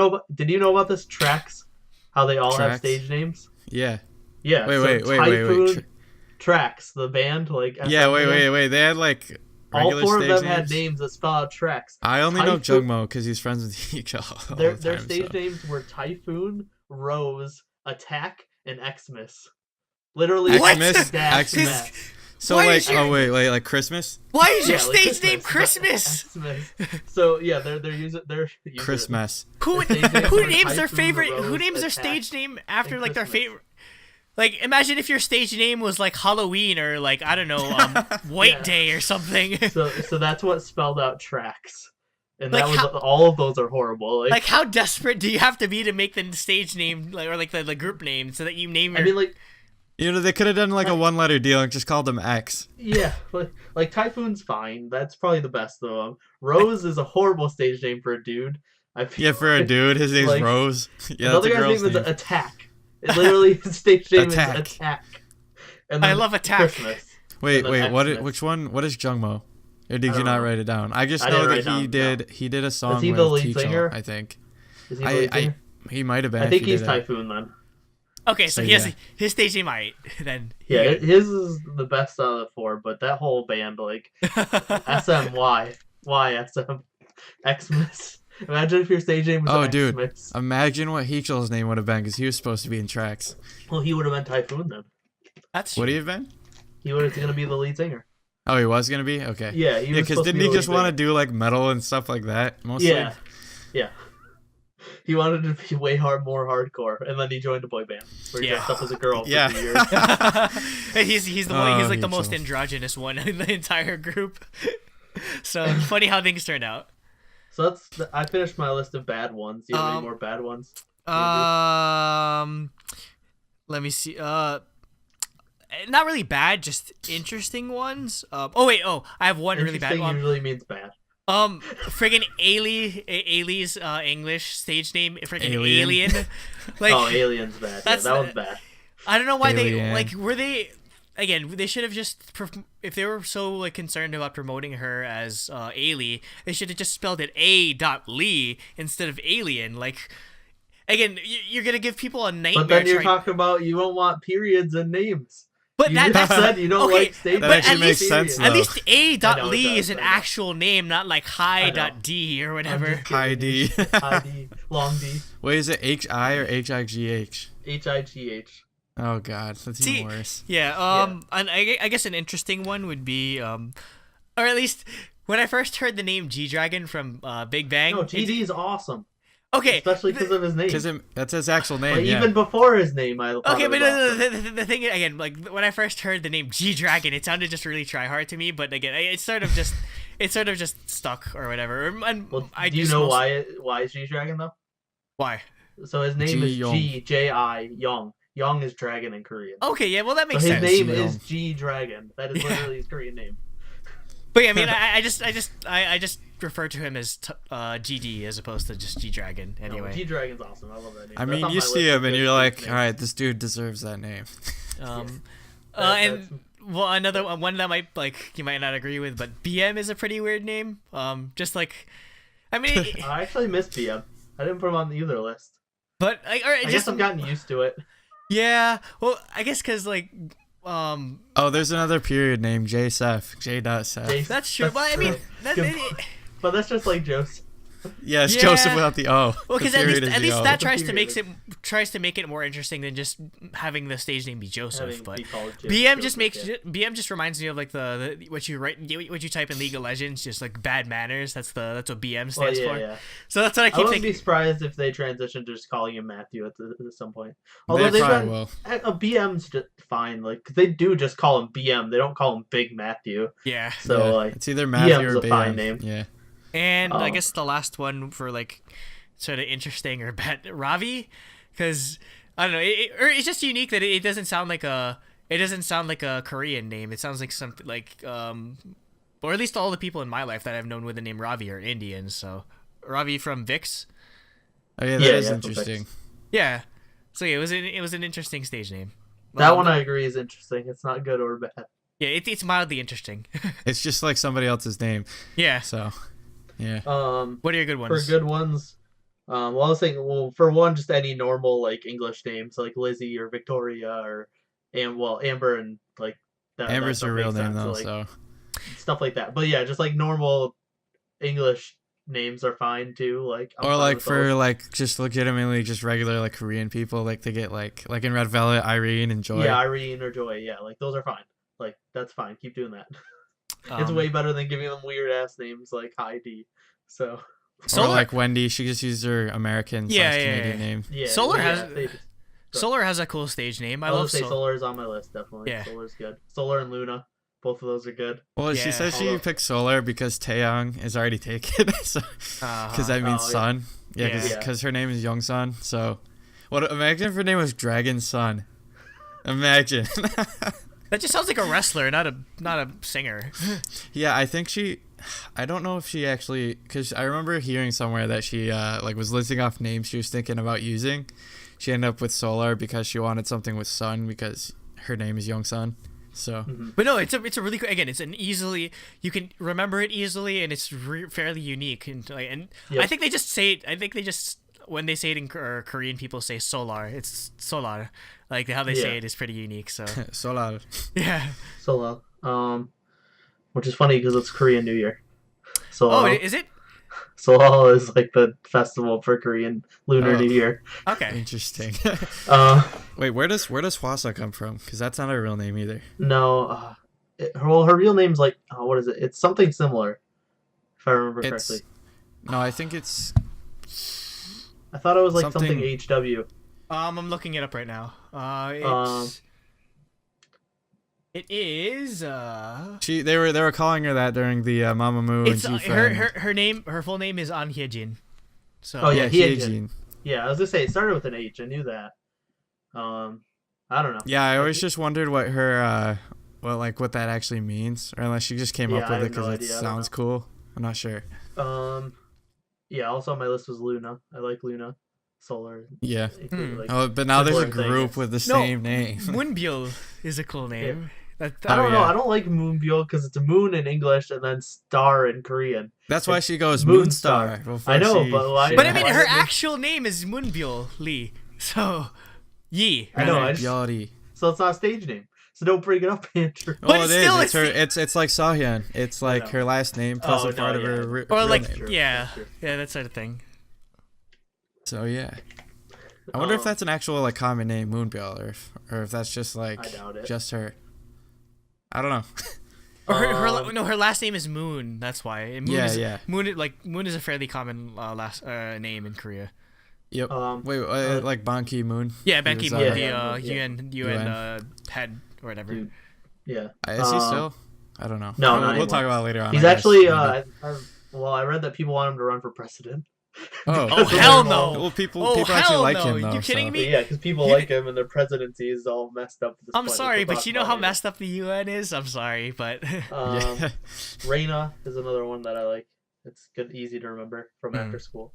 know about this Trax? How they all have Trax? stage names? Yeah. Yeah. Wait. Typhoon, Trax, the band, like. Yeah, SM band, wait. They had like All regular 4 of stage them had names? names that spell out Trax. I only know Typhoon- Jungmo because he's friends with Eco all Their the time. stage so. names were Typhoon, Rose, Attack, and Xmas. Literally, Xmas? dash Xmas? Max. So Why like, is your- oh wait, like Christmas? Why is your Yeah, like stage name Christmas? Xmas. So yeah, they're using Christmas. Who Their stage names who were names their Typhoon, favorite? Who Rose, names their Attack, stage name after and like their Christmas. favorite? Like, imagine if your stage name was like Halloween or like I don't know, White Yeah. Day or something. So that's what spelled out Tracks, and Like that was how- all of those are horrible. Like, how desperate do you have to be to make the stage name like or like the group name so that you name your? I mean, like You know, they could have done like a 1-letter deal and just called them X. yeah, like Typhoon's fine. That's probably the best of them. Rose is a horrible stage name for a dude. I feel Yeah, for a dude, his name's Like, Rose. Yeah, Another that's a guy's girl's name name. is Attack. It literally his stage name Attack. is Attack. And I then love Attack. Christmas. Wait, and then what? Xmas. Which one? What is Jungmo? Or did I you don't not know. write it down? I just I know didn't that write he down, did. He did a song he with the lead Teachel, singer? I think. Is he the lead singer? He might have been. I if think he he's did it. Typhoon then. Okay, so So, he has yeah. his stage name right then. Yeah, his is the best out of the 4, but that whole band, like, SMY. Why SM? Xmas. Imagine if your stage name was Oh, Xmas. dude. Imagine what Heechel's name would have been, because he was supposed to be in tracks. Well, he would have been Typhoon then. That's Would he have been? He would have going to be the lead singer. Oh, he was gonna be. Okay. Yeah, he was because supposed to didn't be he the just lead want to singer. do like metal and stuff like that mostly? Yeah. Yeah. He wanted to be way more hardcore, and then he joined a boy band where he Yeah. dressed up as a girl for Yeah. 2 years. And he's the one, Oh, he's like the most Heechul. androgynous one in the entire group. So funny how things turned out. So I finished my list of bad ones. Do you have any Um, more bad ones? Let me see. Not really bad, just interesting ones. I have one really bad Interesting one. usually means bad. Friggin' Ailey's English stage name, friggin' Alien. Alien. Like, Oh, Alien's bad. Yeah, that's that one's bad. I don't know why Alien. they like were they. Again, they should have just if they were so like concerned about promoting her as Ailey, they should have just spelled it A.Lee instead of Alien. Like, again, you're gonna give people a nightmare. But then you're trying- talking about you don't want periods and names. But You that, just that's said you don't okay, like stage That but actually at makes least, sense, At though. least I know it A.Lee does, is an I know. actual name, not like Hi.D or whatever. High D. High D, long D, Wait, is it H-I or H-I-G-H? H-I-G-H. Oh god, that's See, even worse. Yeah, and I guess an interesting one would be, or at least when I first heard the name G-Dragon from Big Bang. No, GD is awesome. Okay. especially because of his name. Because that's his actual name. Like, yeah. even before his name, I thought Okay, it was but no, awesome. the thing again, like when I first heard the name G-Dragon, it sounded just really try hard to me. But again, it sort of just stuck or whatever. And Well, I do you just know mostly- why it's G Dragon though? why? So his name is Ji-young. Ji Young. Young is dragon in Korean. Okay, yeah, well that So makes his sense. name Ji-young. is G Dragon. That is Yeah. literally his Korean name. But yeah, I mean, I just refer to him as GD as opposed to just G-Dragon. Anyway. G Dragon's awesome. I love that name. I That's mean, on you my see list of him and good you're like, names. all right, this dude deserves that name. Um, That's- and well, another one that might you might not agree with, but BM is a pretty weird name. Just like, I mean, I actually miss BM. I didn't put him on either list. but like, or I just guess I've gotten used to it. yeah. Well, I guess because like, Oh, there's another period named J. Seth. J. Seth. J- that's true. That's Well, I mean, true. that, Good it, point. But that's just like Joseph. Yeah, it's Yeah. Joseph without the O. well, The because at period least is at the least O. that The tries to make it more interesting than just having the stage name be Joseph. Having But be called BM Joseph, just makes yeah. BM just reminds me of like the what you type in League of Legends, just like bad manners. That's what BM Well, stands yeah, for. yeah. So that's what I I keep wouldn't thinking. be surprised if they transitioned to just calling him Matthew at some point. They Although probably will. a BM's just fine. Like 'cause they do just call him BM. They don't call him Big Matthew. Yeah, So Yeah, like it's either Matthew BM's or a fine BM. name. Yeah. and I Oh. guess the last one for like sort of interesting or bad, Ravi, because I don't know, or it's just unique that it doesn't sound like a Korean name. It sounds like something like or at least all the people in my life that I've known with the name Ravi are Indians. So Ravi from Vix. Oh yeah, Yeah, that is yeah, interesting. Yeah. So yeah, it was an interesting stage name. that one I agree is interesting. It's not good or bad. Yeah, it's mildly interesting. It's just like somebody else's name. Yeah. So, yeah. What are your good For ones? good ones, well, I was thinking, well, for one, just any normal like English names like Lizzie or Victoria or Amber and like that. Amber's that her stuff real makes name sense, though, like, so stuff like that. But yeah, just like normal English names are fine too. Like I'm or fine like with for those. like just legitimately just regular like Korean people, like they get like in Red Velvet, Irene and Joy. Yeah, Irene or Joy. Yeah, like those are fine. Like that's fine. Keep doing that. It's Um, way better than giving them weird ass names like Heidi. So Or Solar, like Wendy, she just used her American Yeah, slash yeah, Canadian yeah. name. yeah, Solar yeah, has- they- Solar has a cool stage name. I I'll love just say Solar. Solar is on my list definitely. Yeah. Solar's good. Solar and Luna, both of those are good. Well, Yeah. she says she Although- picked Solar because Taeyong is already taken, so because that means Oh, yeah. sun. Yeah, Yeah. because her name is Young Sun. So, what? Imagine if her name was Dragon Sun. Imagine. That just sounds like a wrestler, not a singer. Yeah, I think I don't know if she actually, because I remember hearing somewhere that she like was listing off names she was thinking about using. She ended up with Solar because she wanted something with Sun because her name is Young Sun. So But no, it's a really again, it's an easily you can remember it easily, and it's fairly unique. And Yep. I think they just say it. I think they just when they say it in Korean, people say Solar. It's Solar. Like how they say Yeah. it is pretty unique. So Solar. yeah. Solar. Which is funny because it's Korean New Year. So Oh, is it? Solal is like the festival for Korean Lunar Oh. New Year. Okay. Interesting. Uh, Wait, where does Hwasa come from? Because that's not her real name either. no, her real name's like what is it? It's something similar, if I remember It's correctly. no, I think it's I thought it was like something- something HW. I'm looking it up right now. It is. they were calling her that during the Mamamoo and It's GFriend. her full name is An Hyejin. So Oh, yeah. Hyejin. Hyejin. Yeah, I was gonna say it started with an H. I knew that. I don't know. Yeah, I always just wondered what her what that actually means, or unless she just came Yeah, up I with it have no because it idea. I don't sounds cool. I'm not sure. Yeah. Also on my list was Luna. I like Luna. Solar. Yeah. Like, Oh, but now there's a similar group things. with the No. same name. Moonbyul is a cool name. I Oh, don't know. yeah. I don't like Moonbyul because it's a moon in English and then star in Korean. That's why she goes Moonstar. Moonstar. before I know, she- but why- But I mean, Why her did we- actual name is Moonbyul Lee. So, Yi. I know, rather. I just- Beauty. So it's not a stage name. So don't bring it up, Andrew. But Oh, it still, is. It's her. it's- It's like Sahyeon. It's like know. her last name plus Oh, a part no, of her. yeah. Real Or like, name. true, yeah, that's true. yeah, that sort of thing. So yeah. I wonder if Um, that's an actual like common name, Moonbyul, or if that's just like I doubt it. just her. I don't know. Or her last name is Moon. That's why. And Moon Yeah. Moon is a fairly common last name in Korea. Yep. Like Ban Ki-moon. Yeah, Ban He was, Ki-moon, the UN head or whatever. Yeah. Is he still? I don't know. No, we'll talk about it later on. He's actually. I read that people want him to run for president. Oh hell no! Well, people actually like him though. You kidding me? Yeah, because people like him, and their presidency is all messed up. I'm sorry, but you know how messed up the UN is. I'm sorry, but Reina is another one that I like. It's good, easy to remember from after school.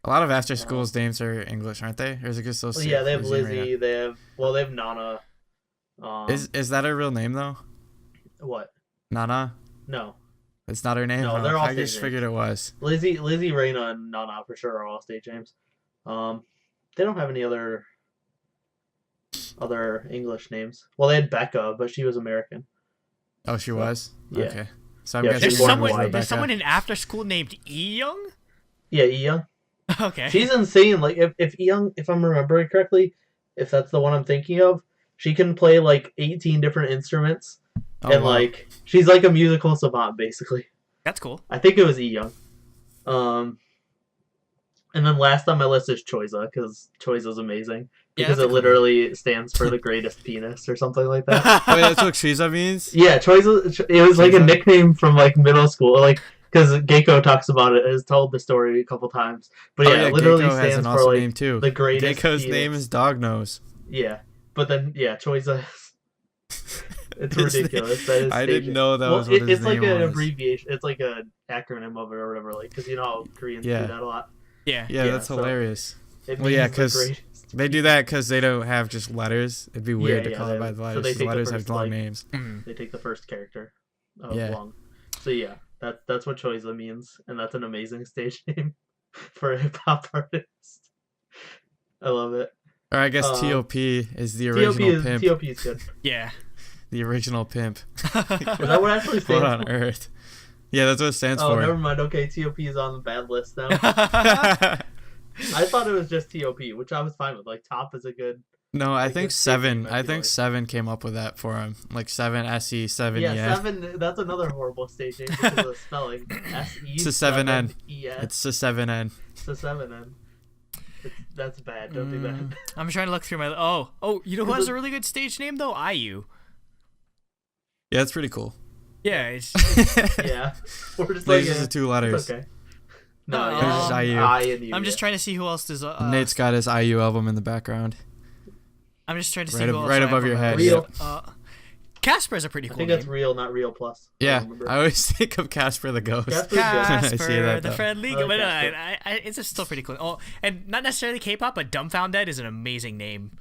A lot of after school's names are English, aren't they? Or is it just so? Yeah, they have Lizzie. They have Nana. Is that her real name though? What? Nana? No. It's not her name. No, they're all I just figured it was. Lizzie, Reina, and Nana for sure are all stage names. They don't have any other English names. Well, they had Becca, but she was American. Oh, she was? Yeah. Okay. So I'm there's someone in after school named E Young? Yeah, E Young. Okay. She's insane. Like if E Young, if I'm remembering correctly, if that's the one I'm thinking of, she can play like 18 different instruments. And like she's like a musical savant basically. That's cool. I think it was E Young. And then last on my list is Choiza, because Choiza's amazing. Because it literally stands for the greatest penis or something like that. Wait, that's what Choiza means? Yeah, Choiza. It was like a nickname from like middle school, like because Geiko talks about it, has told the story a couple times. But it literally Geiko stands has an for awesome like name too. the greatest. Geiko's penis. name is Dognose. Yeah, but then Choiza. It's ridiculous. That is I didn't know that was what his it's name like an was. abbreviation. It's like an acronym of it or whatever. Like, because you know how Koreans do that a lot. Yeah, that's hilarious. Well, yeah, because they do that because they don't have just letters. It'd be weird to call it by the letters. So the letters have long names. They take the first character of long. So yeah, that's what Choiza means, and that's an amazing stage name for a hip hop artist. I love it. Or I guess T.O.P. is the original pimp. T.O.P. is good. Yeah. The original pimp. Is that what actually stands for? What on earth? Yeah, that's what it stands for. Oh, never mind. Okay, T.O.P. is on the bad list now. I thought it was just T.O.P., which I was fine with. Like, top is a good... No, I think 7. I think 7 came up with that for him. Like 7 SE, 7 EF. Yeah, 7, that's another horrible stage name because of the spelling. SE, it's a 7N. ES. It's a 7N. It's a 7N. That's bad. Don't do that. I'm trying to look through my... Oh, you know who has a really good stage name, though? IU. Yeah, it's pretty cool. Yeah, it's yeah. We're just like just the 2 letters. Okay. No, it's just IU. I and U. I'm just trying to see who else does. Nate's got his IU album in the background. I'm just trying to see who else right above your head. Real. Casper is a pretty cool name. I think that's Real, not Real Plus. Yeah, I always think of Casper the Ghost. Casper, the friendly. Like but it's just still pretty cool. Oh, and not necessarily K-pop, but Dumbfounded is an amazing name.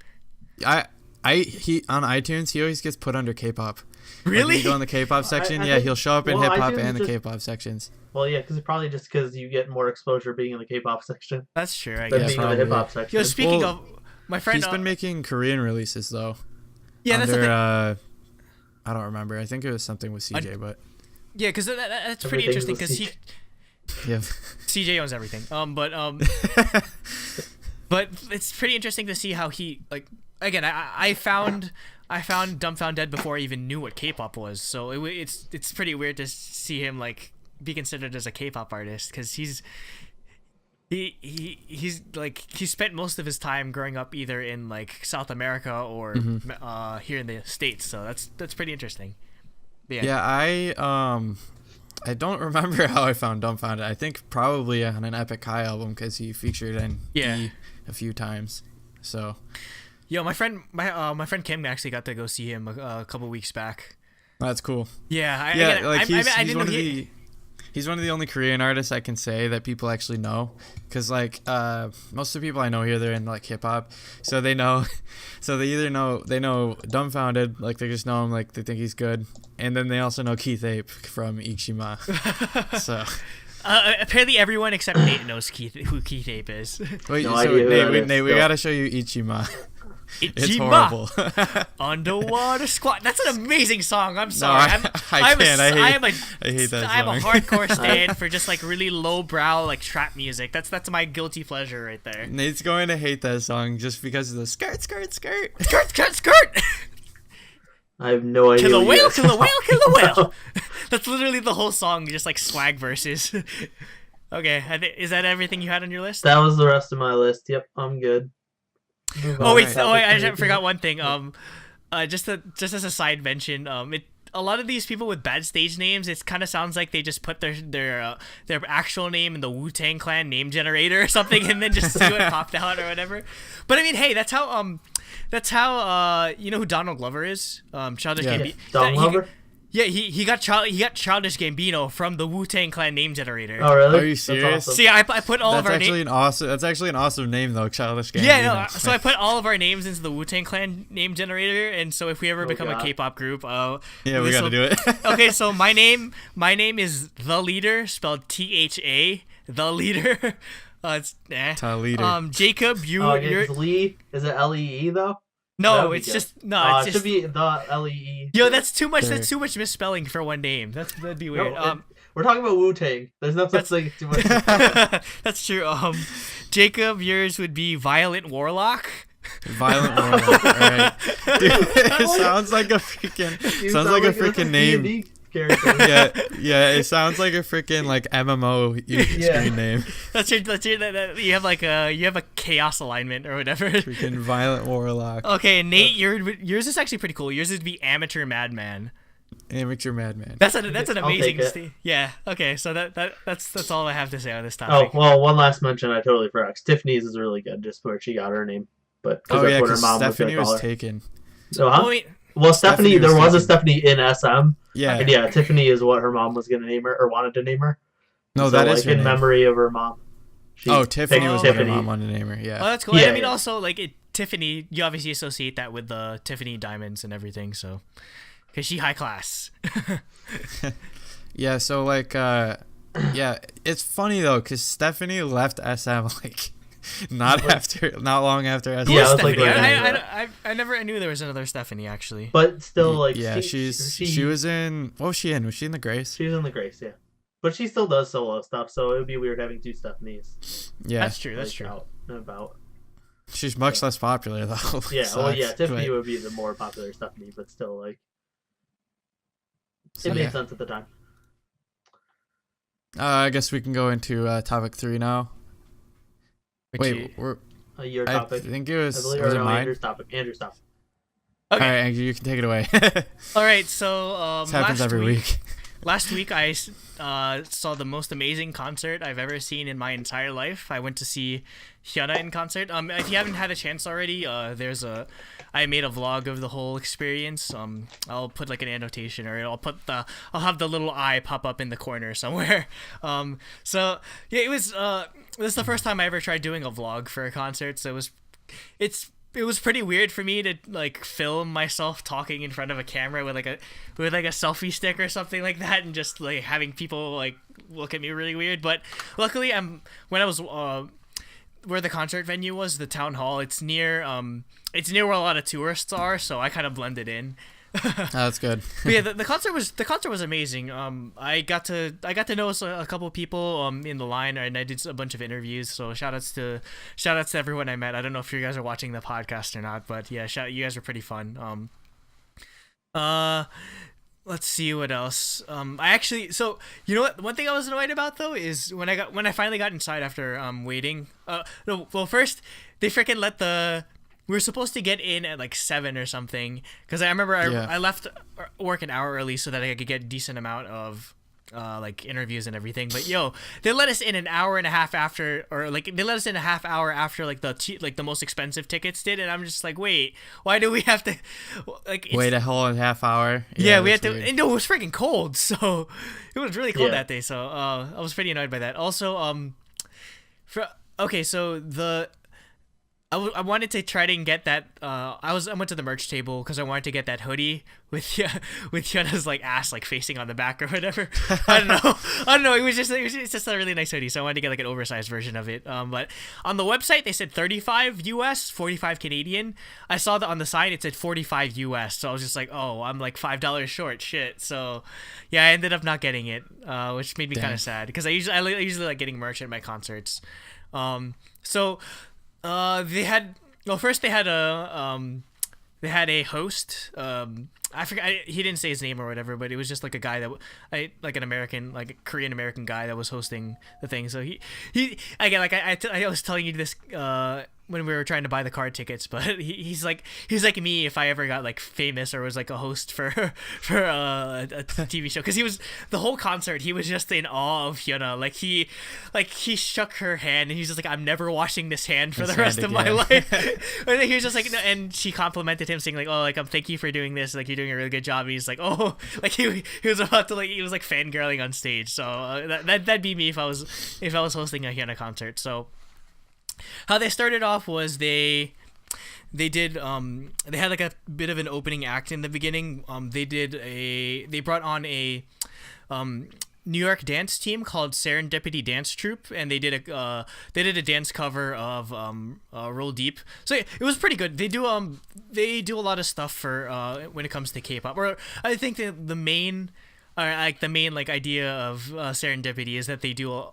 He on iTunes he always gets put under K-pop. Really? Like, you go in the K-pop section, he'll show up in hip hop and the K-pop sections. Well, yeah, because probably just because you get more exposure being in the K-pop section. That's true. I than guess. being in the hip hop section. Yo, speaking of, my friend, he's been making Korean releases though. Yeah, under, that's the thing. I don't remember. I think it was something with CJ, but yeah, because that's pretty interesting. Because CJ owns everything. But it's pretty interesting to see how he like. Again, I found Dumbfounded before I even knew what K-pop was. So it's pretty weird to see him like be considered as a K-pop artist because he's like he spent most of his time growing up either in like South America or here in the States. So that's pretty interesting. Yeah, I don't remember how I found Dumbfounded. I think probably on an Epic High album because he featured in E a few times. So. Yo, my friend Kim actually got to go see him a couple weeks back. That's cool. Yeah, he's one of the only Korean artists I can say that people actually know, because like most of the people I know here, they're in like hip hop, so they know, so they either know Dumbfounded, like they just know him, like they think he's good, and then they also know Keith Ape from Ichima. So. Apparently everyone except Nate knows who Keith Ape is. Wait, Nate, we gotta show you Ichima. It's horrible. Underwater Squat. That's an amazing song. I'm sorry. No, I hate that song. I'm a hardcore stand for just like really lowbrow like trap music. That's my guilty pleasure right there. Nate's going to hate that song just because of the skirt. I have no idea. Kill the what whale, you kill the guys whale, kill the talking whale. That's literally the whole song, just like swag verses. Okay, is that everything you had on your list? That was the rest of my list. Yep, I'm good. Oh wait, I forgot one thing. Just as a side mention, a lot of these people with bad stage names, it kind of sounds like they just put their actual name in the Wu-Tang Clan name generator or something, and then just see what popped out or whatever. But I mean, hey, that's how you know who Donald Glover is? Childish Gambino. Donald Glover. Yeah, he got Childish Gambino from the Wu-Tang Clan name generator. Oh really? Are you serious? See, I put all of our names. That's actually an awesome name though, Childish Gambino. Yeah, no, so I put all of our names into the Wu-Tang Clan name generator, and so if we ever become a K-pop group, yeah, we gotta do it. Okay, so my name is The Leader, spelled Tha, The Leader. It's Leader. Jacob, you're Lee. Is it Lee though? No, it's just no. It's it just should be the Lee. Yo, that's too much. That's too much misspelling for one name. That'd be weird. No, we're talking about Wu-Tang. There's no such thing as too much. That's true. Jacob, yours would be Violent Warlock. Violent Warlock. All right. Dude, it sounds like a freaking name. Yeah, it sounds like a freaking like MMO screen name. That's your you have a chaos alignment or whatever. Freaking Violent Warlock. Okay, Nate, yours is actually pretty cool. Yours would be Amateur Madman. Amateur Madman. That's an amazing. Yeah. Okay, so that's all I have to say on this topic. Oh well, one last mention I totally forgot. Tiffany's is really good, just where she got her name. But yeah, because Stephanie was taken. So well, Stephanie, there was a Stephanie in SM. Yeah. And yeah, Tiffany is what her mom was gonna name her or wanted to name her. No, so, that is her in name. memory of her mom. Tiffany was what her mom wanted to name her. Yeah. Oh, that's cool. Yeah, I mean, also Tiffany, you obviously associate that with the Tiffany diamonds and everything, so because she high class. Yeah. So yeah, it's funny though, because Stephanie left SM not long after SM. Yeah, I never knew there was another Stephanie actually. But still, yeah, she was in. What was she in? Was she in the Grace? She was in the Grace, yeah. But she still does solo stuff, so it would be weird having two Stephanies. Yeah, that's true. That's true. Out and about. She's much less popular though. Yeah, Tiffany would be the more popular Stephanie, but still it made sense at the time. I guess we can go into topic 3 now. Wait, your topic. I think it was. Was it mine? Andrew's topic. Andrew's topic. Okay. All right, Andrew, you can take it away. All right, so this happens every week. Last week I saw the most amazing concert I've ever seen in my entire life. I went to see Hyuna in concert. If you haven't had a chance already, I made a vlog of the whole experience. I'll put an annotation, or I'll have the little eye pop up in the corner somewhere. So yeah, it was this is the first time I ever tried doing a vlog for a concert. So it was pretty weird for me to film myself talking in front of a camera with a selfie stick or something like that, and just having people look at me really weird. But luckily, when I was where the concert venue was, the town hall, it's near where a lot of tourists are, so I kind of blended in. That's good. But yeah, the concert was amazing. I got to know a couple of people in the line, and I did a bunch of interviews. So shout outs to everyone I met. I don't know if you guys are watching the podcast or not, but yeah, you guys were pretty fun. Let's see what else. So you know what? One thing I was annoyed about though is when I finally got inside after waiting. First they freaking we were supposed to get in at 7 or something, because I remember I left work an hour early so that I could get a decent amount of interviews and everything. But they let us in an hour and a half after, or they let us in a half hour after the most expensive tickets did, and I'm just wait, why do we have to wait a whole half hour? Yeah, we had to. And it was freaking cold, so it was really cold that day. So I was pretty annoyed by that. Also, I wanted to try to get that. I went to the merch table because I wanted to get that hoodie with Hyuna's ass facing on the back or whatever. I don't know. It was just a really nice hoodie, so I wanted to get an oversized version of it. But on the website they said 35 US, 45 Canadian. I saw that on the side it said 45 US, so I was just oh, I'm $5 short. Shit. So yeah, I ended up not getting it, which made me kind of sad because I usually like getting merch at my concerts. They had a they had a host. I forgot. He didn't say his name or whatever, but it was just like a guy like an American, like a Korean American guy that was hosting the thing. So he again, like I was telling you this when we were trying to buy the card tickets, but he's like me if I ever got like famous or was like a host for a TV show, because he was the whole concert he was just in awe of Hyuna. Like he shook her hand and he's just like, I'm never washing this hand for the rest of my life. And he was just like, no, and she complimented him saying like, oh, like thank you for doing this, like you're doing a really good job. And he's like, oh, like he was about to, like, he was like fangirling on stage. So that'd be me if I was hosting a Hyuna concert. So how they started off was they did they had like a bit of an opening act in the beginning. They brought on a New York dance team called Serendipity Dance Troupe, and they did a dance cover of Roll Deep. So it was pretty good. They do a lot of stuff for when it comes to K-pop. Or I think the main idea of Serendipity is that they do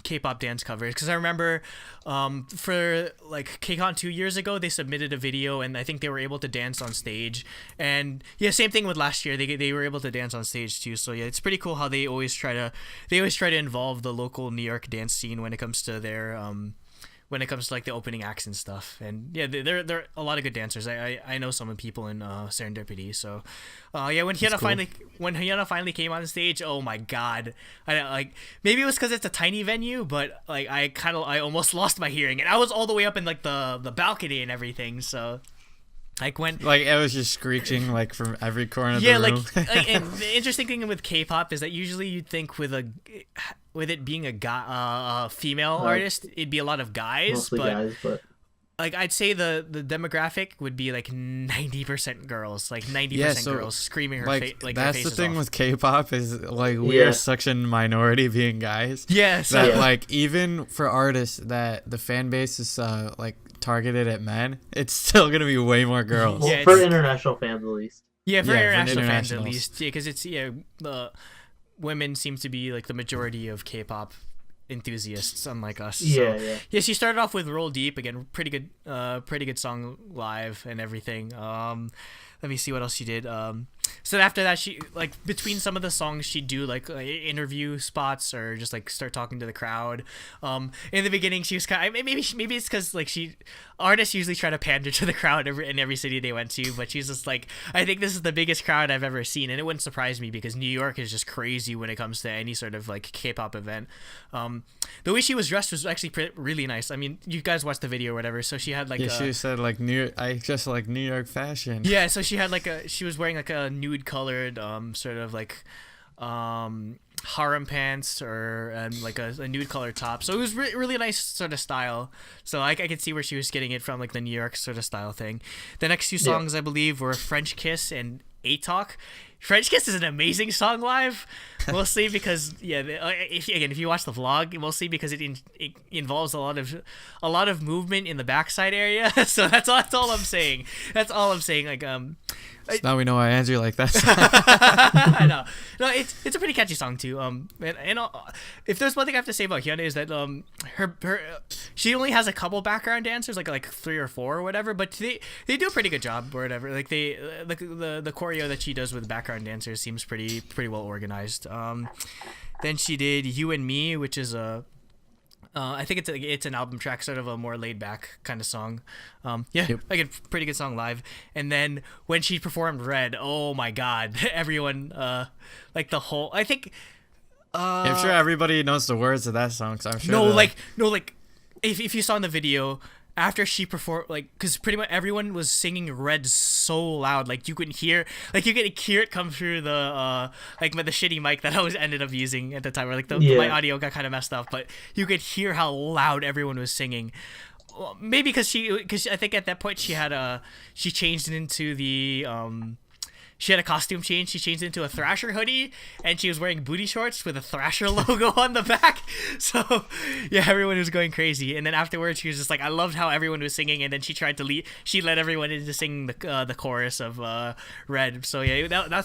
K-pop dance covers, because I remember for like KCON 2 years ago they submitted a video and I think they were able to dance on stage, and yeah, same thing with last year, they were able to dance on stage too. So yeah, it's pretty cool how they always try to involve the local New York dance scene when it comes to their when it comes to like the opening acts and stuff. And yeah, they're a lot of good dancers. I know some of the people in Serendipity. So yeah, when Hyuna finally came on stage, oh my god, I like, maybe it was because it's a tiny venue, but like I almost lost my hearing, and I was all the way up in like the balcony and everything. So like when like it was just screeching like from every corner of the room. like and the interesting thing with K-pop is that usually you'd think with it being a guy, female artist, it'd be a lot of guys, but like I'd say the demographic would be like 90% girls, like 90% girls screaming her face. Like that's the thing with K-pop is like we are such a minority being guys. Yes. That like even for artists that the fan base is like targeted at men, it's still gonna be way more girls. Well, for international fans at least. Yeah, for international fans at least. Yeah, because it's the women seem to be like the majority of K-pop enthusiasts, unlike us. Yeah. She started off with Roll Deep, again, pretty good song live and everything. Let me see what else she did. So after that, she like between some of the songs she'd do like interview spots or just like start talking to the crowd. In the beginning she was kind of, maybe it's because like artists usually try to pander to the crowd in every city they went to, but she's just like, I think this is the biggest crowd I've ever seen, and it wouldn't surprise me because New York is just crazy when it comes to any sort of like K-pop event. The way she was dressed was actually really nice. I mean, you guys watched the video or whatever, so she had like she said like I just like New York fashion. Yeah, so she had like she was wearing like a nude colored sort of like harem pants or like a nude colored top, so it was really nice sort of style. So I could see where she was getting it from, like the New York sort of style thing. The next two songs I believe were French Kiss and A Talk. French Kiss is an amazing song live, mostly because if you watch the vlog, mostly because it involves a lot of movement in the backside area. So that's all I'm saying. Like so now we know why Andrew like that song. I know. No, it's a pretty catchy song too. And if there's one thing I have to say about Hyuna is that she only has a couple background dancers, like 3 or 4 or whatever, but they do a pretty good job or whatever. Like the choreo that she does with background dancers seems pretty well organized. Then she did You and Me, which is I think it's an album track, sort of a more laid back kind of song. Like a pretty good song live. And then when she performed Red, oh my god, everyone like the whole, I think I'm sure everybody knows the words of that song, so I'm sure if you saw in the video after she performed, like, because pretty much everyone was singing Red so loud, like you could hear it come through the the shitty mic that I ended up using at the time, where like my audio got kind of messed up, but you could hear how loud everyone was singing. Well, maybe because I think at that point she changed it into the she had a costume change. She changed it into a Thrasher hoodie, and she was wearing booty shorts with a Thrasher logo on the back. So, yeah, everyone was going crazy. And then afterwards, she was just like, I loved how everyone was singing, and then she tried to she led everyone into singing the chorus of Red. So, yeah, that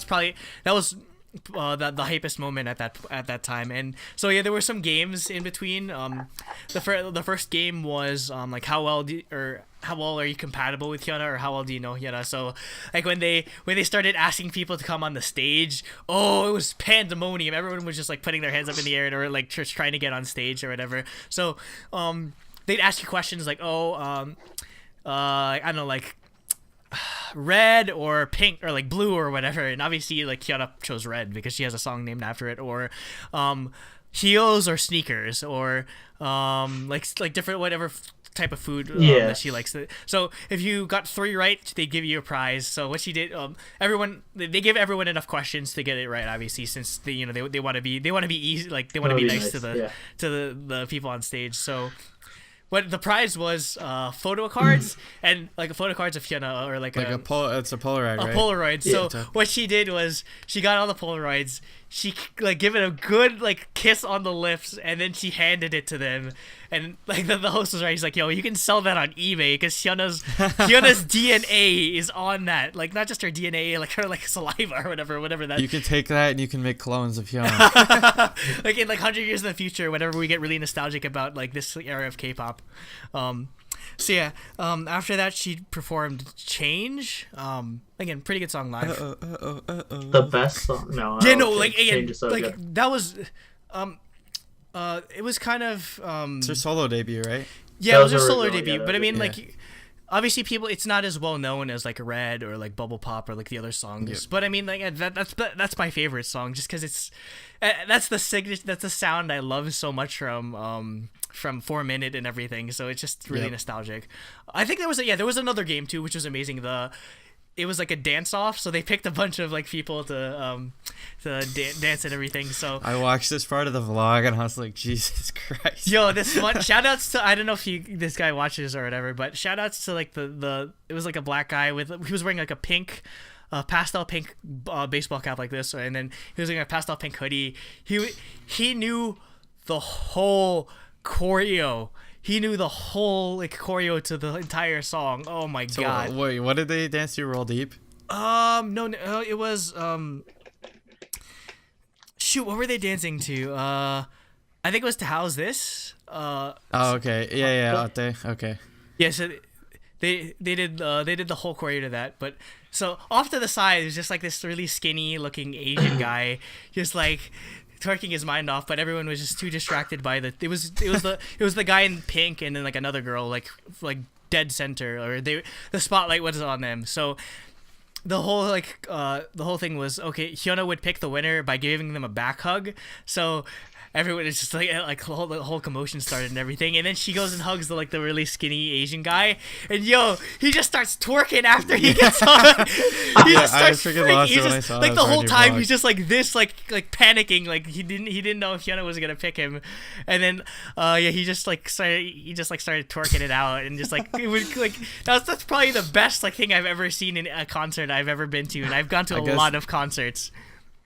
was the hypest moment at that time. And so yeah, there were some games in between. The first game was like how well are you compatible with Hyuna, or how well do you know Hyuna? So like when they started asking people to come on the stage, it was pandemonium. Everyone was just like putting their hands up in the air or like just trying to get on stage or whatever. So they'd ask you questions like I don't know, like red or pink or like blue or whatever, and obviously like Hyuna chose red because she has a song named after it, or heels or sneakers, or like different whatever type of food that she likes. So if you got 3 right, they give you a prize. So what she did, they give everyone enough questions to get it right, obviously, since they want to be easy, like they want to be nice to the people on stage. So what the prize was, photo cards and like photo cards of Hyuna, or like it's a Polaroid, right? A Polaroid. So what she did was she got all the Polaroids. She like give it a good like kiss on the lips, and then she handed it to them. And like the host was right. He's like, "Yo, you can sell that on eBay because Hyuna's DNA is on that. Like not just her DNA, like her like saliva or whatever that. You can take that and you can make clones of Hyuna. Like in like 100 years in the future, whenever we get really nostalgic about like this era of K-pop. So yeah, after that she performed Change. Again, pretty good song live. The best song. No. Yeah, no, like Change again, is so like good. that was, it was kind of It's her solo debut, right? Yeah, it was her solo original, debut. yeah, But I mean, yeah. like, obviously, it's not as well known as like Red or like Bubble Pop or like the other songs. Yep. But I mean, like that's my favorite song, just because it's that's the signature, that's the sound I love so much from 4 Minute and everything. So it's just really nostalgic. I think there was another game too, which was amazing. It was like a dance off, so they picked a bunch of like people to dance and everything. So I watched this part of the vlog and I was like, Jesus Christ. Yo, this one, shout outs to, I don't know if this guy watches or whatever, but shout outs to like it was like a black guy he was wearing like a pink, pastel pink baseball cap like this, and then he was wearing a pastel pink hoodie. He knew the whole choreo. He knew the whole like choreo to the entire song. Oh my god. Wait, what did they dance to? Roll Deep? No, it was shoot, what were they dancing to? I think it was To How's This. Okay. Yeah, okay. Yeah, so they did the whole choreo to that, but so off to the side there's just like this really skinny looking Asian guy just like twerking his mind off, but everyone was just too distracted by it was the guy in pink and then like another girl like dead center, or the spotlight was on them. So the whole thing was, okay, Hyuna would pick the winner by giving them a back hug. So everyone is just like the whole commotion started and everything, and then she goes and hugs the really skinny Asian guy, and he just starts twerking after he gets on. He just starts freaking. He's just like the whole time he's just like this, like panicking, like he didn't know if Hyuna was gonna pick him, and then he just started twerking it out, and just like it was like that's probably the best like thing I've ever seen in a concert I've ever been to, and I've gone to a lot of concerts.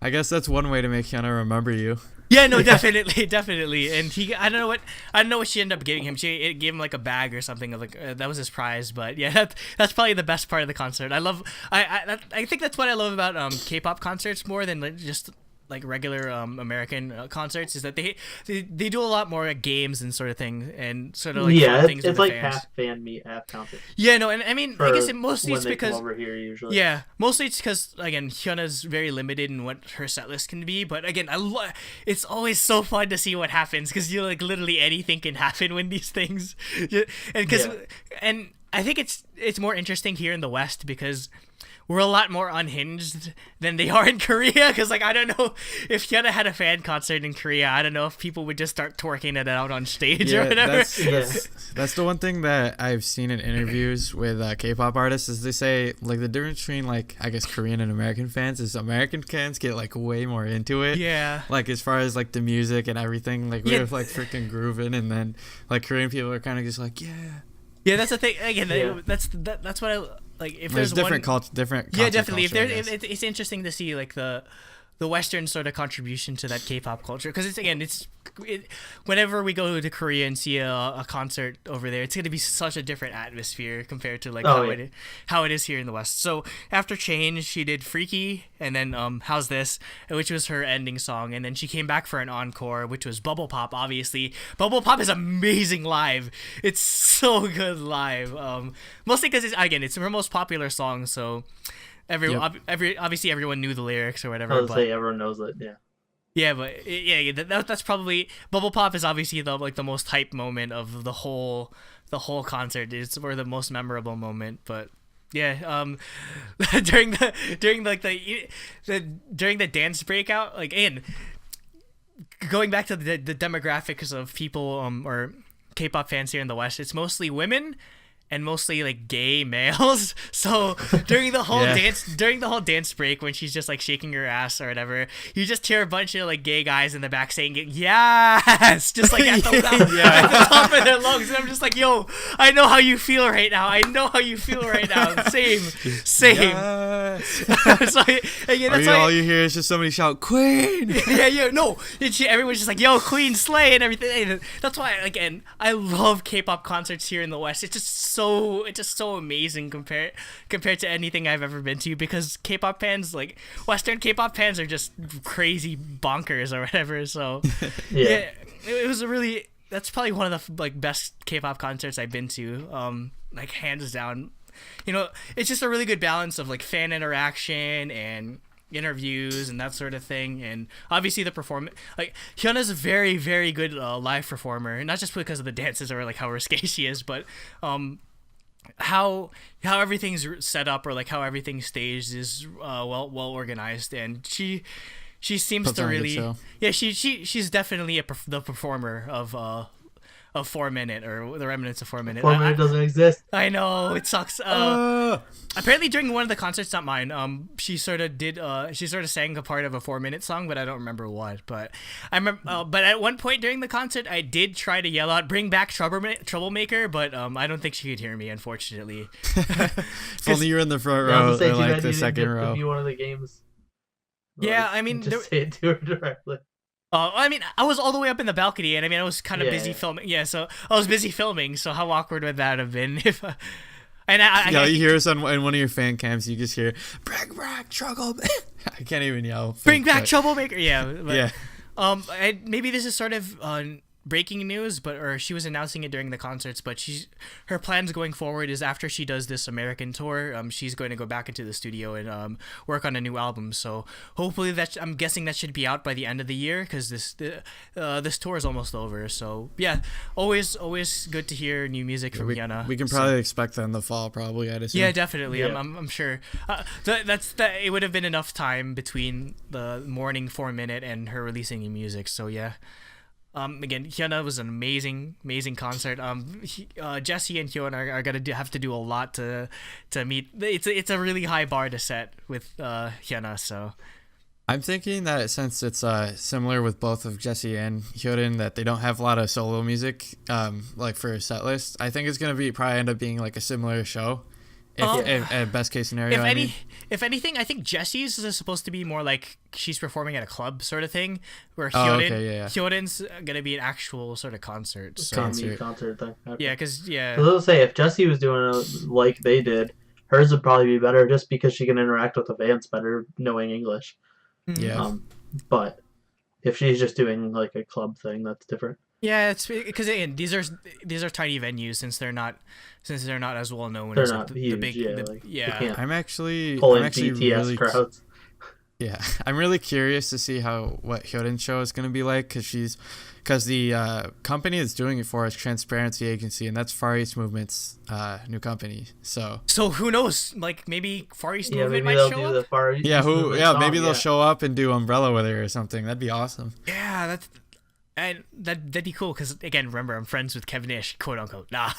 I guess that's one way to make Hyuna remember you. Yeah, no, definitely. And I don't know what she ended up giving him. She gave him like a bag or something of like that was his prize. But yeah, that's probably the best part of the concert. I think that's what I love about K-pop concerts more than like just like regular American concerts, is that they do a lot more games and sort of thing, and sort of like fun things it's with like the fans. half fan meet, half concert. Yeah, no, and I mean, I guess mostly it's because over here usually. Yeah, mostly it's because again, Hyuna's very limited in what her set list can be. But again, it's always so fun to see what happens, because like literally anything can happen when these things, and I think it's more interesting here in the West because we're a lot more unhinged than they are in Korea, because like I don't know if Hyuna had a fan concert in Korea, I don't know if people would just start twerking it out on stage or whatever. That's the one thing that I've seen in interviews with K-pop artists, is they say like the difference between like I guess Korean and American fans is American fans get like way more into it. Yeah. Like as far as like the music and everything, like we're like freaking grooving, and then like Korean people are kind of just like Yeah, that's the thing. Again, that's what I like. If there's different one, different yeah, definitely. culture, If it's interesting to see like the the Western sort of contribution to that K-pop culture, because whenever we go to Korea and see a concert over there, it's going to be such a different atmosphere compared to like how it is here in the West. So after Change, she did Freaky, and then How's This, which was her ending song, and then she came back for an encore, which was Bubble Pop. Obviously, Bubble Pop is amazing live. It's so good live. Mostly because it's her most popular song, so obviously everyone knew the lyrics or whatever. I would say everyone knows it. Yeah. Yeah, but that's probably Bubble Pop is obviously the most hype moment of the whole concert. It's or the most memorable moment. But yeah, during the dance breakout, like, and going back to the demographics of people or K-pop fans here in the West, it's mostly women and mostly like gay males. So during the whole dance break, when she's just like shaking her ass or whatever, you just hear a bunch of like gay guys in the back saying yes, just like at the top of their lungs. And I'm just like, yo, I know how you feel right now. Same. Yes. All you hear is just somebody shout Queen. Everyone's just like, yo, Queen, slay, and everything. And that's why, again, I love K-pop concerts here in the West. It's just so amazing compared to anything I've ever been to, because K-pop fans, like Western K-pop fans, are just crazy bonkers or whatever. So it was that's probably one of the like best K-pop concerts I've been to, like hands down. It's just a really good balance of like fan interaction and interviews and that sort of thing, and obviously the performance. Like, Hyuna's a very, very good live performer, not just because of the dances or like how risque she is, but how everything's set up, or like how everything's staged is well organized, and she seems to really she's definitely the performer of 4 Minute, or the remnants of 4 Minute. 4 Minute doesn't exist. I know, it sucks. Apparently during one of the concerts, not mine, she sort of sang a part of a 4 Minute song, but I don't remember what. But I remember, but at one point during the concert, I did try to yell out, "Bring back Troublemaker," but I don't think she could hear me, unfortunately. If only you're in the front row, or like the second row. Be one of the games. Yeah, I mean, just say it to her directly. I mean, I was all the way up in the balcony, and I mean, I was kind of busy filming. Yeah, so I was busy filming. So how awkward would that have been if? You hear us in one of your fan cams. You just hear "Bring back Troublemaker." I can't even yell. Bring back Troublemaker. Yeah. But, maybe this is sort of breaking news, or she was announcing it during the concerts. But her plans going forward is, after she does this American tour, she's going to go back into the studio and work on a new album. So hopefully I'm guessing that should be out by the end of the year, because this tour is almost over. So yeah, always good to hear new music from Hyuna. We can probably expect that in the fall, probably. I'd assume. Yeah, definitely. Yeah. I'm sure. It would have been enough time between the morning 4 Minute and her releasing new music. So yeah. Again, Hyuna was an amazing concert. Jesse and Hyuna are gonna have to do a lot to meet. It's a really high bar to set with Hyuna. So I'm thinking that since it's similar with both of Jesse and Hyun, that they don't have a lot of solo music like for a set list, I think it's gonna probably end up being like a similar show. If best case scenario, if anything, I think Jesse's is supposed to be more like she's performing at a club sort of thing, where Hyun's gonna be an actual sort of concert. Concert thing. Okay. Yeah, because I was gonna say, if Jessie was doing it like they did, hers would probably be better, just because she can interact with the fans better knowing English. Yeah. But if she's just doing like a club thing, that's different. Yeah, it's because again, these are tiny venues, since they're not as well known as like the big. I'm actually BTS really crowds. Yeah, I'm really curious to see what Hyun's show is going to be like, because the company that's doing it for is Transparency Agency, and that's Far East Movement's new company. So who knows? Like, maybe Far East Movement might show up. Maybe they'll show up and do Umbrella with her or something. That'd be awesome. Yeah, that'd be cool, because again, remember, I'm friends with Kevin Ish, quote unquote. Nah,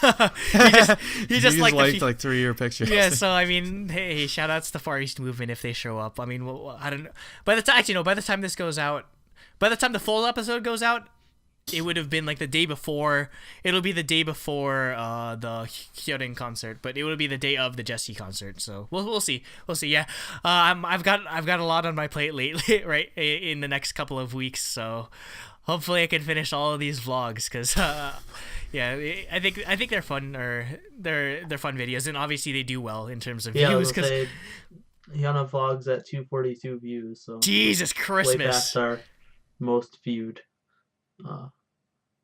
he just liked like 3 of your pictures. Yeah, so I mean, hey, shout outs to Far East Movement if they show up. I mean, I don't know. By the time this goes out, by the time the full episode goes out, it would have been like the day before. It'll be the day before the Hyorin concert, but it will be the day of the Jessie concert. So we'll see. Yeah, I've got a lot on my plate lately, right? In the next couple of weeks, so hopefully I can finish all of these vlogs, because yeah, I think they're fun, or they're fun videos, and obviously they do well in terms of views. Because Hyuna vlogs at 242 views, so Jesus Christmas, way past our most viewed. By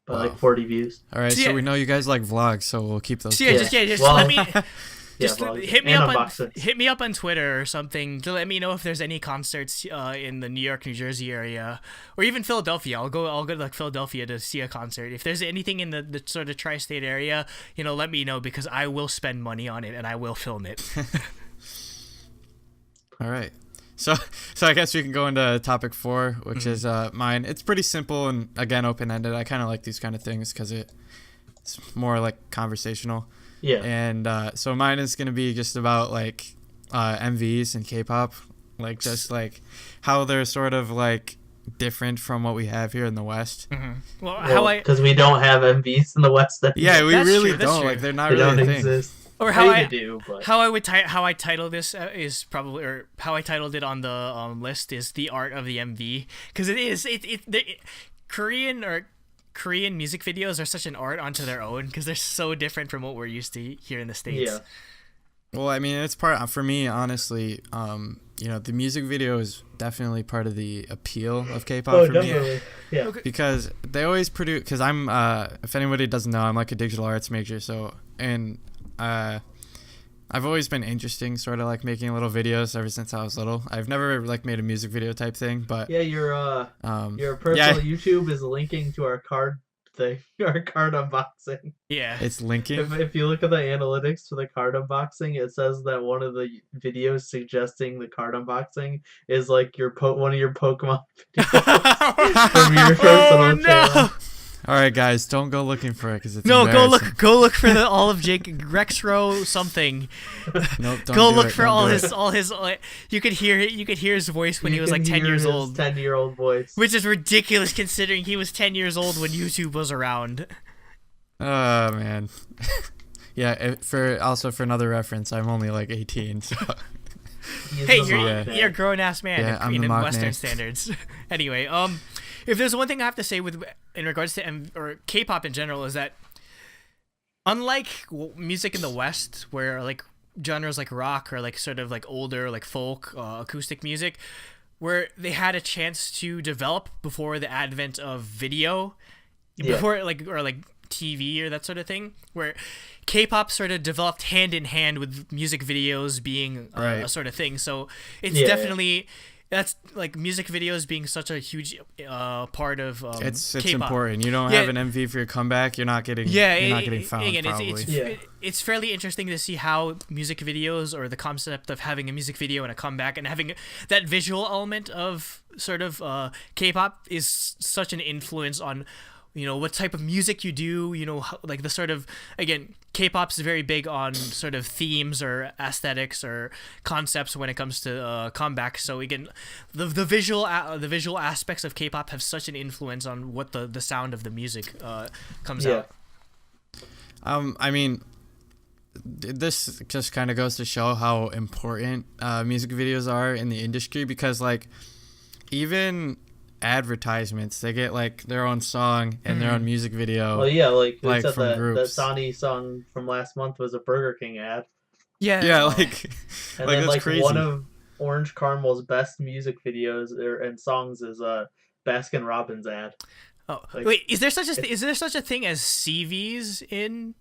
like 40 views. All right, so we know you guys like vlogs, so we'll keep those. Just let me hit me up on Twitter or something to let me know if there's any concerts in the New York, New Jersey area, or even Philadelphia. I'll go to like Philadelphia to see a concert. If there's anything in the sort of tri-state area, let me know, because I will spend money on it and I will film it. All right. So I guess we can go into topic 4, which is mine. It's pretty simple and, again, open-ended. I kind of like these kind of things because it's more like conversational. Yeah. And so mine is going to be just about like MVs and K-pop, like just like how they're sort of like different from what we have here in the West. Mm-hmm. Well, because we don't have MVs in the West. Yeah, we really don't. Like they're not really a thing. Exist. Or how I title this is probably, or how I titled it on the list is the art of the MV, because Korean music videos are such an art onto their own, because they're so different from what we're used to here in the States. Yeah. Well, I mean, it's for me, honestly. The music video is definitely part of the appeal of K-pop for definitely. me. Yeah. Okay. Because they always produce. Because I'm, if anybody doesn't know, I'm like a digital arts major. So I've always been interesting, sort of like making little videos ever since I was little. I've never like made a music video type thing, but yeah, your personal YouTube is linking to our card thing, our card unboxing. Yeah, it's linking. If you look at the analytics for the card unboxing, it says that one of the videos suggesting the card unboxing is like one of your Pokemon videos from your personal channel. All right, guys, don't go looking for it because it's go look for all of Jake Rexro something. Nope, don't go do look it, for all his. You could hear his voice when he was like 10 years old. 10-year-old voice, which is ridiculous considering he was 10 years old when YouTube was around. Oh man, yeah. For another reference, I'm only like 18, so. Hey, you're a grown ass man in Western standards. Anyway, if there's one thing I have to say in regards to K-pop in general, is that unlike music in the West, where like genres like rock or like sort of like older like folk acoustic music, where they had a chance to develop before the advent of video, before like TV or that sort of thing, where K-pop sort of developed hand in hand with music videos being a sort of thing. So it's definitely. That's like music videos being such a huge part of it's K-pop. Important. You don't have an MV for your comeback, you're not getting found. Again, probably. It's fairly interesting to see how music videos, or the concept of having a music video and a comeback and having that visual element of sort of K-pop is such an influence on what type of music you do, like the sort of, again, K-pop's very big on sort of themes or aesthetics or concepts when it comes to comeback. So again, the visual aspects of K-pop have such an influence on what the sound of the music comes out. I mean, this just kind of goes to show how important music videos are in the industry, because like even advertisements, they get like their own song and their own music video. Well, yeah, like we said from that groups. The Sonny song from last month was a Burger King ad. Yeah, like and like then that's like crazy. One of Orange Caramel's best music videos and songs is a Baskin Robbins ad. Oh, wait, is there such a thing as CVs in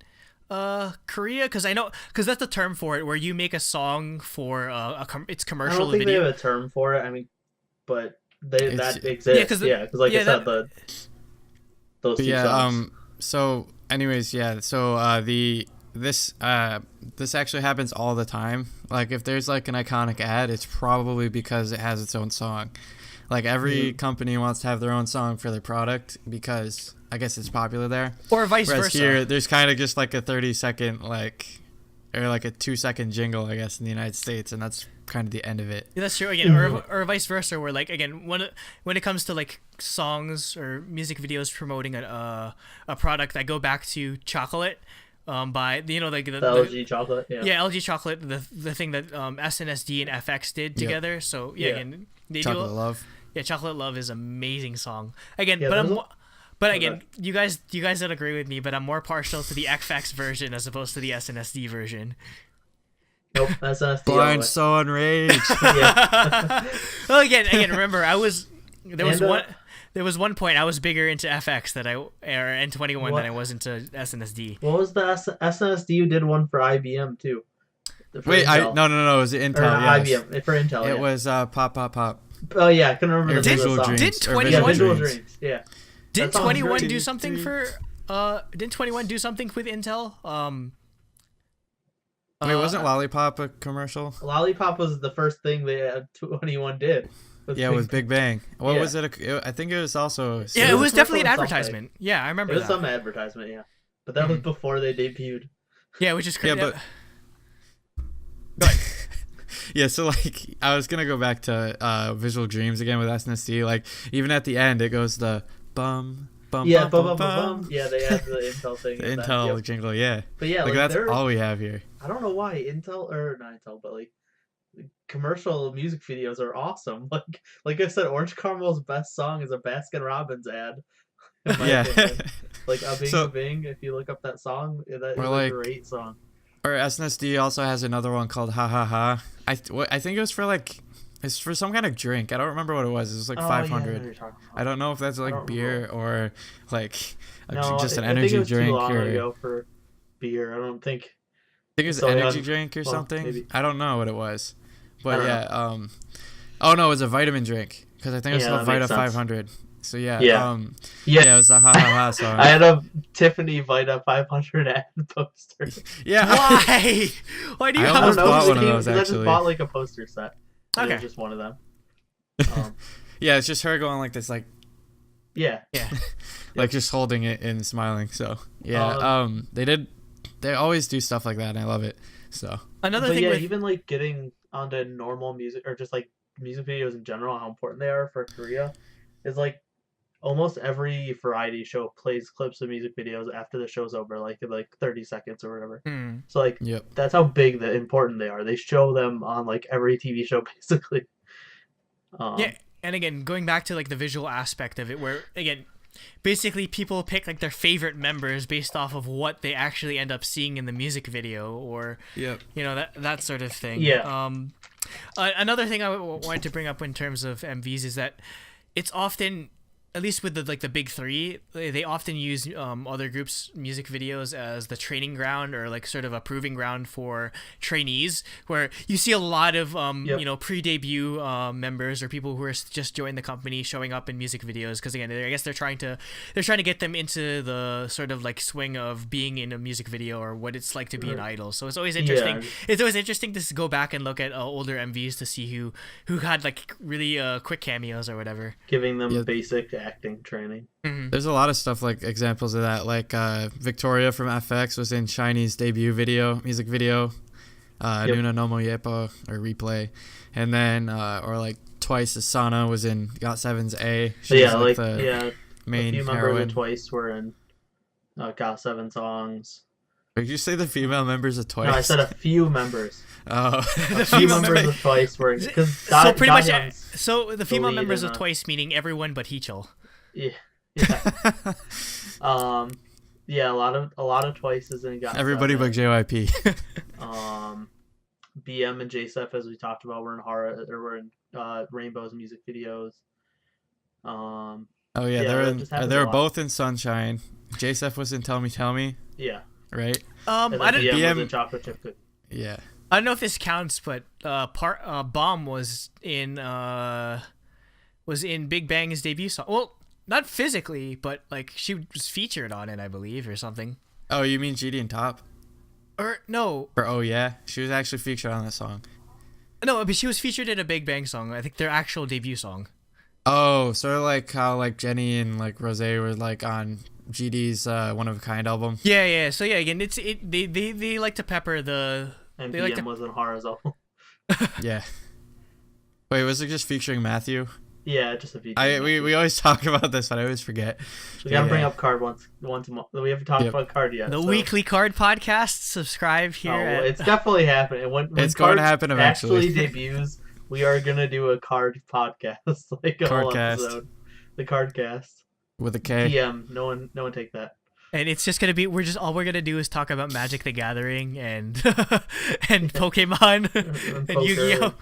Korea? Because that's the term for it, where you make a song for it's commercial. I don't think video. they have a term for it. I mean, but that exists. Because like I said, those two songs. So, anyways, So this actually happens all the time. Like if there's like an iconic ad, it's probably because it has its own song. Like every company wants to have their own song for their product because I guess it's popular there. Or vice versa. Here, there's kind of just like a 30-second like or like a 2-second jingle, I guess, in the United States, and that's kind of the end of it. Yeah, that's true. Again, or vice versa, where like again, when it comes to like songs or music videos promoting a product, I go back to Chocolate, by like the LG Chocolate. Yeah, LG Chocolate, the thing that SNSD and FX did together. Yep. So again, they Chocolate Love. Yeah, Chocolate Love is an amazing song. Again, Yeah, but again, you guys don't agree with me, but I'm more partial to the FX version as opposed to the SNSD version. Nope, SNSD. Blind, so enraged. Well, again, remember, there was one point I was bigger into FX or N21 than I was into SNSD. What was the SNSD? You did one for IBM too. Wait, no, it was Intel. Yes. IBM for Intel. It was Pop Pop Pop. Oh yeah, I couldn't remember the Visual song. Dreams. Did 21 Visual Dreams? Yeah. Did 21 do something for? Didn't 21 do something with Intel? Wait, wasn't Lollipop a commercial? Lollipop was the first thing that 21 did. With Big Bang. What was it? I think it was also. Yeah, it was definitely an advertisement. Yeah, I remember. It was some advertisement, yeah, but that was before they debuted. Yeah, which is crazy. Yeah, yeah, so like I was gonna go back to Visual Dreams again with SNSD. Like even at the end, it goes the bum. Yeah, bum. Yeah, they had the Intel thing. The Intel jingle, yeah. But yeah, like that's all we have here. I don't know why not Intel, but like commercial music videos are awesome. Like I said, Orange Caramel's best song is a Baskin Robbins ad. Yeah. Like a Bing a Bing. If you look up that song, that is a great song. Or SNSD also has another one called Ha Ha Ha. I think it was for it's for some kind of drink. I don't remember what it was. It was like 500. Yeah, I don't know if that's like beer or like just an I energy think it was drink too long or ago for beer. I don't think. I think it was an energy drink or something. Maybe. I don't know what it was, but yeah. Oh no, it was a vitamin drink because I think it was called Vita 500. So yeah. It was a Ha Ha Ha song. I had a Tiffany Vita 500 ad poster. Yeah. Why? Why do you? I almost bought one of those actually. I just bought like a poster set. Okay. It was just one of them. Yeah, it's just her going like this, like. Yeah. Like just holding it and smiling. So yeah. They always do stuff like that, and I love it. So. Another thing. Even like getting onto normal music or just like music videos in general, how important they are for Korea, is like. Almost every variety show plays clips of music videos after the show's over, like 30 seconds or whatever. So like, that's how big important they are. They show them on like every TV show basically. Yeah, and again, going back to like the visual aspect of it, where again, basically people pick like their favorite members based off of what they actually end up seeing in the music video, or that sort of thing. Yeah. Another thing I wanted to bring up in terms of MVs is that it's often, at least with the big three, they often use other groups' music videos as the training ground or like sort of a proving ground for trainees, where you see a lot of pre-debut members or people who are just joined the company showing up in music videos, because again, I guess they're trying to get them into the sort of like swing of being in a music video or what it's like to be an idol. So it's always interesting. Yeah. It's always interesting to go back and look at older MVs to see who had like really quick cameos or whatever, giving them basic acting training. There's a lot of stuff like examples of that, like Victoria from FX was in Shiny's debut music video, Nuna no Mo Yepo or Replay, and then or like Twice Asana was in GOT7's A. The main a few heroine. Members of Twice were in GOT7 songs. Did you say the female members of Twice? No, I said a few members. Oh, a few members of Twice were in, so pretty much. So the female members of Twice meaning everyone but Heechul. Yeah. Yeah, a lot of Twices in GOT7. Everybody but JYP. BM and JSF, as we talked about, were in Rainbow's music videos. They were both in Sunshine. JSF was in Tell Me. Yeah. Right. I don't. BM was in Chocolate Chip Cookie. Yeah. I don't know if this counts, but Bomb was in Big Bang's debut song. Well, not physically, but like she was featured on it, I believe, or something. Oh, you mean GD and Top? Or no. Or oh yeah, she was actually featured on that song. No, but she was featured in a Big Bang song. I think their actual debut song. Oh, sort of like how like Jenny and like Rosé were like on GD's One of a Kind album. Yeah. So yeah, again, they like to pepper the. And They like PM to- was in Harazo. Yeah. Wait, was it just featuring Matthew? Yeah, just a feature. We always talk about this, but I always forget. We gotta bring up Card once a month. We haven't talked about Card yet. The so. weekly Card podcast. Subscribe here. It's definitely happening. When it's Card going to happen eventually. Actually debuts, we are gonna do a Card podcast, like a whole Cardcast. episode. The Cardcast. With a K. PM. No one take that. And it's just gonna be all we're gonna do is talk about Magic the Gathering and and Pokemon and Yu-Gi-Oh.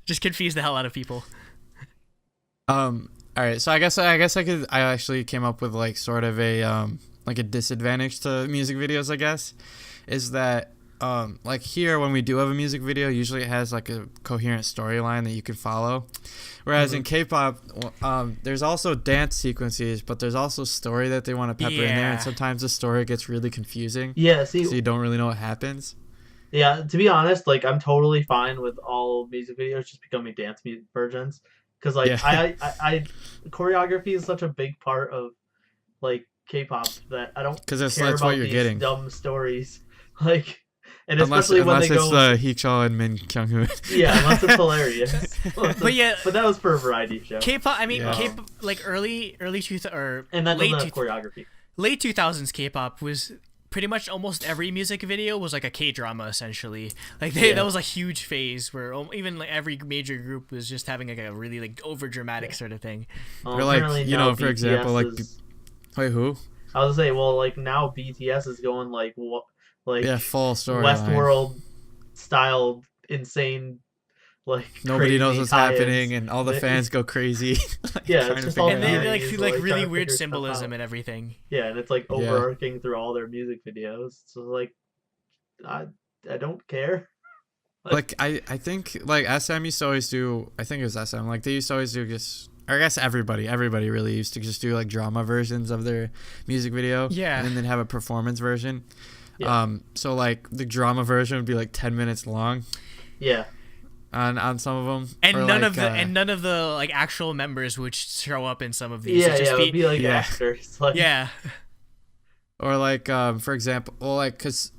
Just confuse the hell out of people. All right, so I guess I actually came up with like sort of a like a disadvantage to music videos, I guess, is that like here when we do have a music video, usually it has like a coherent storyline that you can follow, whereas in K-pop there's also dance sequences, but there's also story that they want to pepper in there, and sometimes the story gets really confusing. Yeah, see, so you don't really know what happens. Yeah, to be honest, like I'm totally fine with all music videos just becoming dance versions, because like I choreography is such a big part of like K-pop that I don't care that's about what you're these getting. dumb stories, like, and Unless especially when they it's go Heechul and Min Kyung-hoon. yeah, unless it's hilarious. But yeah, but that was for a variety show. K-pop, I mean, Yeah. K-pop, like early or And that late doesn't have choreography. late 2000s K-pop was pretty much almost every music video was like a K-drama essentially. Like that was a huge phase where even like every major group was just having like a really like over dramatic sort of thing. Or like for example, like wait, who? I was gonna say, well, like now BTS is going like what, like full story Westworld style insane. Like nobody knows what's tie-ins. happening, and all the fans go crazy. It's just all And they like He's, like like, really trying to weird figure stuff symbolism out. and everything. Yeah, and it's like overarching through all their music videos. So like, I don't care. Like I think like SM used to always do. I think it was SM. Like they used to always do just. Or I guess everybody really used to just do like drama versions of their music video. Yeah. And then they'd have a performance version. Yeah. So like the drama version would be like 10 minutes long. Yeah. On some of them. And or none like, of the like actual members would show up in some of these. Yeah, it would be like actors. Like, yeah. Or like for example, well like because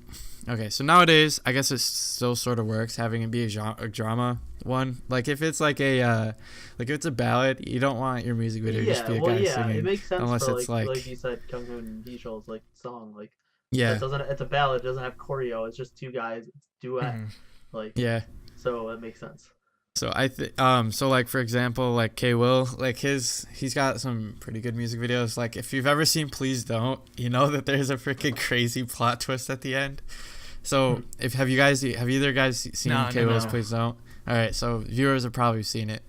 okay, so nowadays I guess it still sort of works having it be a drama one. Like if it's like a like if it's a ballad, you don't want your music video to just be a guy singing. It makes sense unless for it's like you said, Kyung-hoon and Heechul's like song. Like yeah, it's a ballad. It doesn't have choreo. It's just two guys. It's duet. Like yeah. So it makes sense. So so like for example, like K Will, like he's got some pretty good music videos. Like if you've ever seen Please Don't, you know that there's a freaking crazy plot twist at the end. So have either guys seen K Will's Please Don't? All right, so viewers have probably seen it.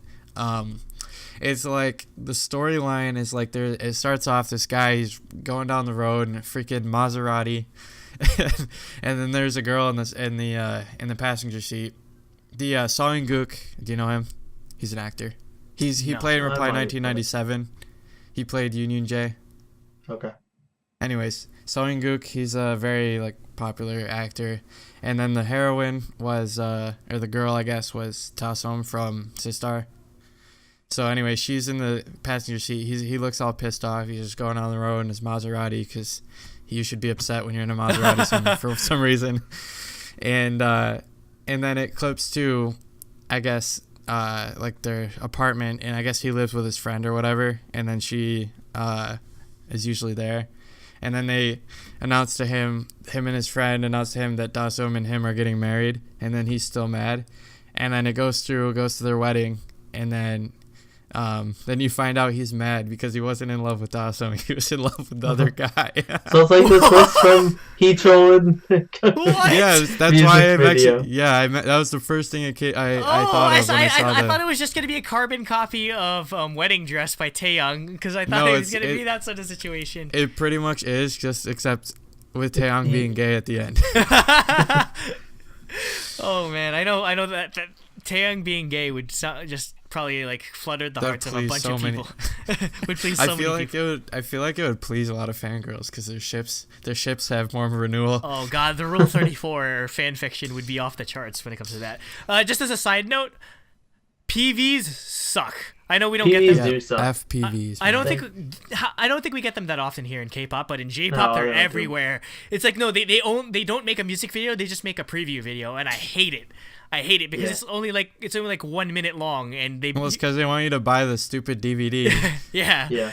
It's like the storyline is like it starts off this guy, he's going down the road in a freaking Maserati, and then there's a girl in the passenger seat. The Seo-in-guk, do you know him? He's an actor. He played in Reply 1997. He played Yoon Jae. Okay. Anyways, Seo-in-guk, he's a very like popular actor, and then the heroine was or the girl I guess was Ta-som from Sistar. So anyway, she's in the passenger seat. He looks all pissed off. He's just going on the road in his Maserati because you should be upset when you're in a Maserati for some reason, and then it clips to, I guess, like their apartment, and I guess he lives with his friend or whatever, and then she is usually there. And then they announce to him and his friend announce to him that Da-seom and him are getting married, and then he's still mad. And then it goes to their wedding, and then you find out he's mad because he wasn't in love with Da-seom, he was in love with the other guy. So it's like the twist from Heechul and yeah, that's why I actually that was the first thing I thought of when I saw I thought it was just gonna be a carbon copy of Wedding Dress by Taeyong because I thought it was gonna be that sort of situation. It pretty much is, just except with Taeyong being gay at the end. Oh man, I know that Taeyong being gay would just probably like flutter the hearts of a bunch of people. Would please so many people. I feel like it would please a lot of fangirls because their ships have more of a renewal. Oh god, the Rule 34 fan fiction would be off the charts when it comes to that. Just as a side note, PVs suck. I know we don't PVs get them. do suck. FPVs. I don't man. think we get them that often here in K-pop, but in J-pop they're everywhere. It's like no, they don't make a music video, they just make a preview video, and I hate it. Because it's only like 1 minute long, and they. Well, it's because they want you to buy the stupid DVD. Yeah. Yeah.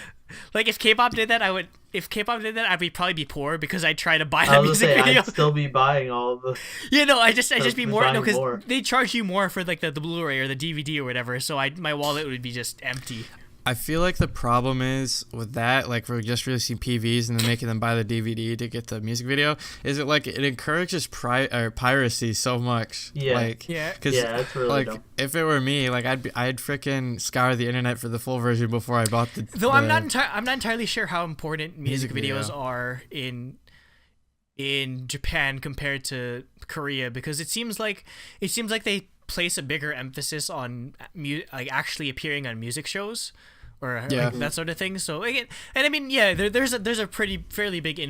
Like if K-pop did that, I'd probably be poor because I'd try to buy the music video. I'd still be buying all of the. Yeah, no, I just be more because more. they charge you more for like the Blu-ray or the DVD or whatever. So my wallet would be just empty. I feel like the problem is with that, like we're just releasing PVs and then making them buy the DVD to get the music video. Is it like it encourages piracy so much? Yeah. Like, Yeah. Cause, It's really like dumb. if it were me, like I'd freaking scour the internet for the full version before I bought the. Though I'm not entirely sure how important music videos video. are in Japan compared to Korea, because it seems like they place a bigger emphasis on like actually appearing on music shows or like that sort of thing. So again, and I mean, yeah, there's a fairly big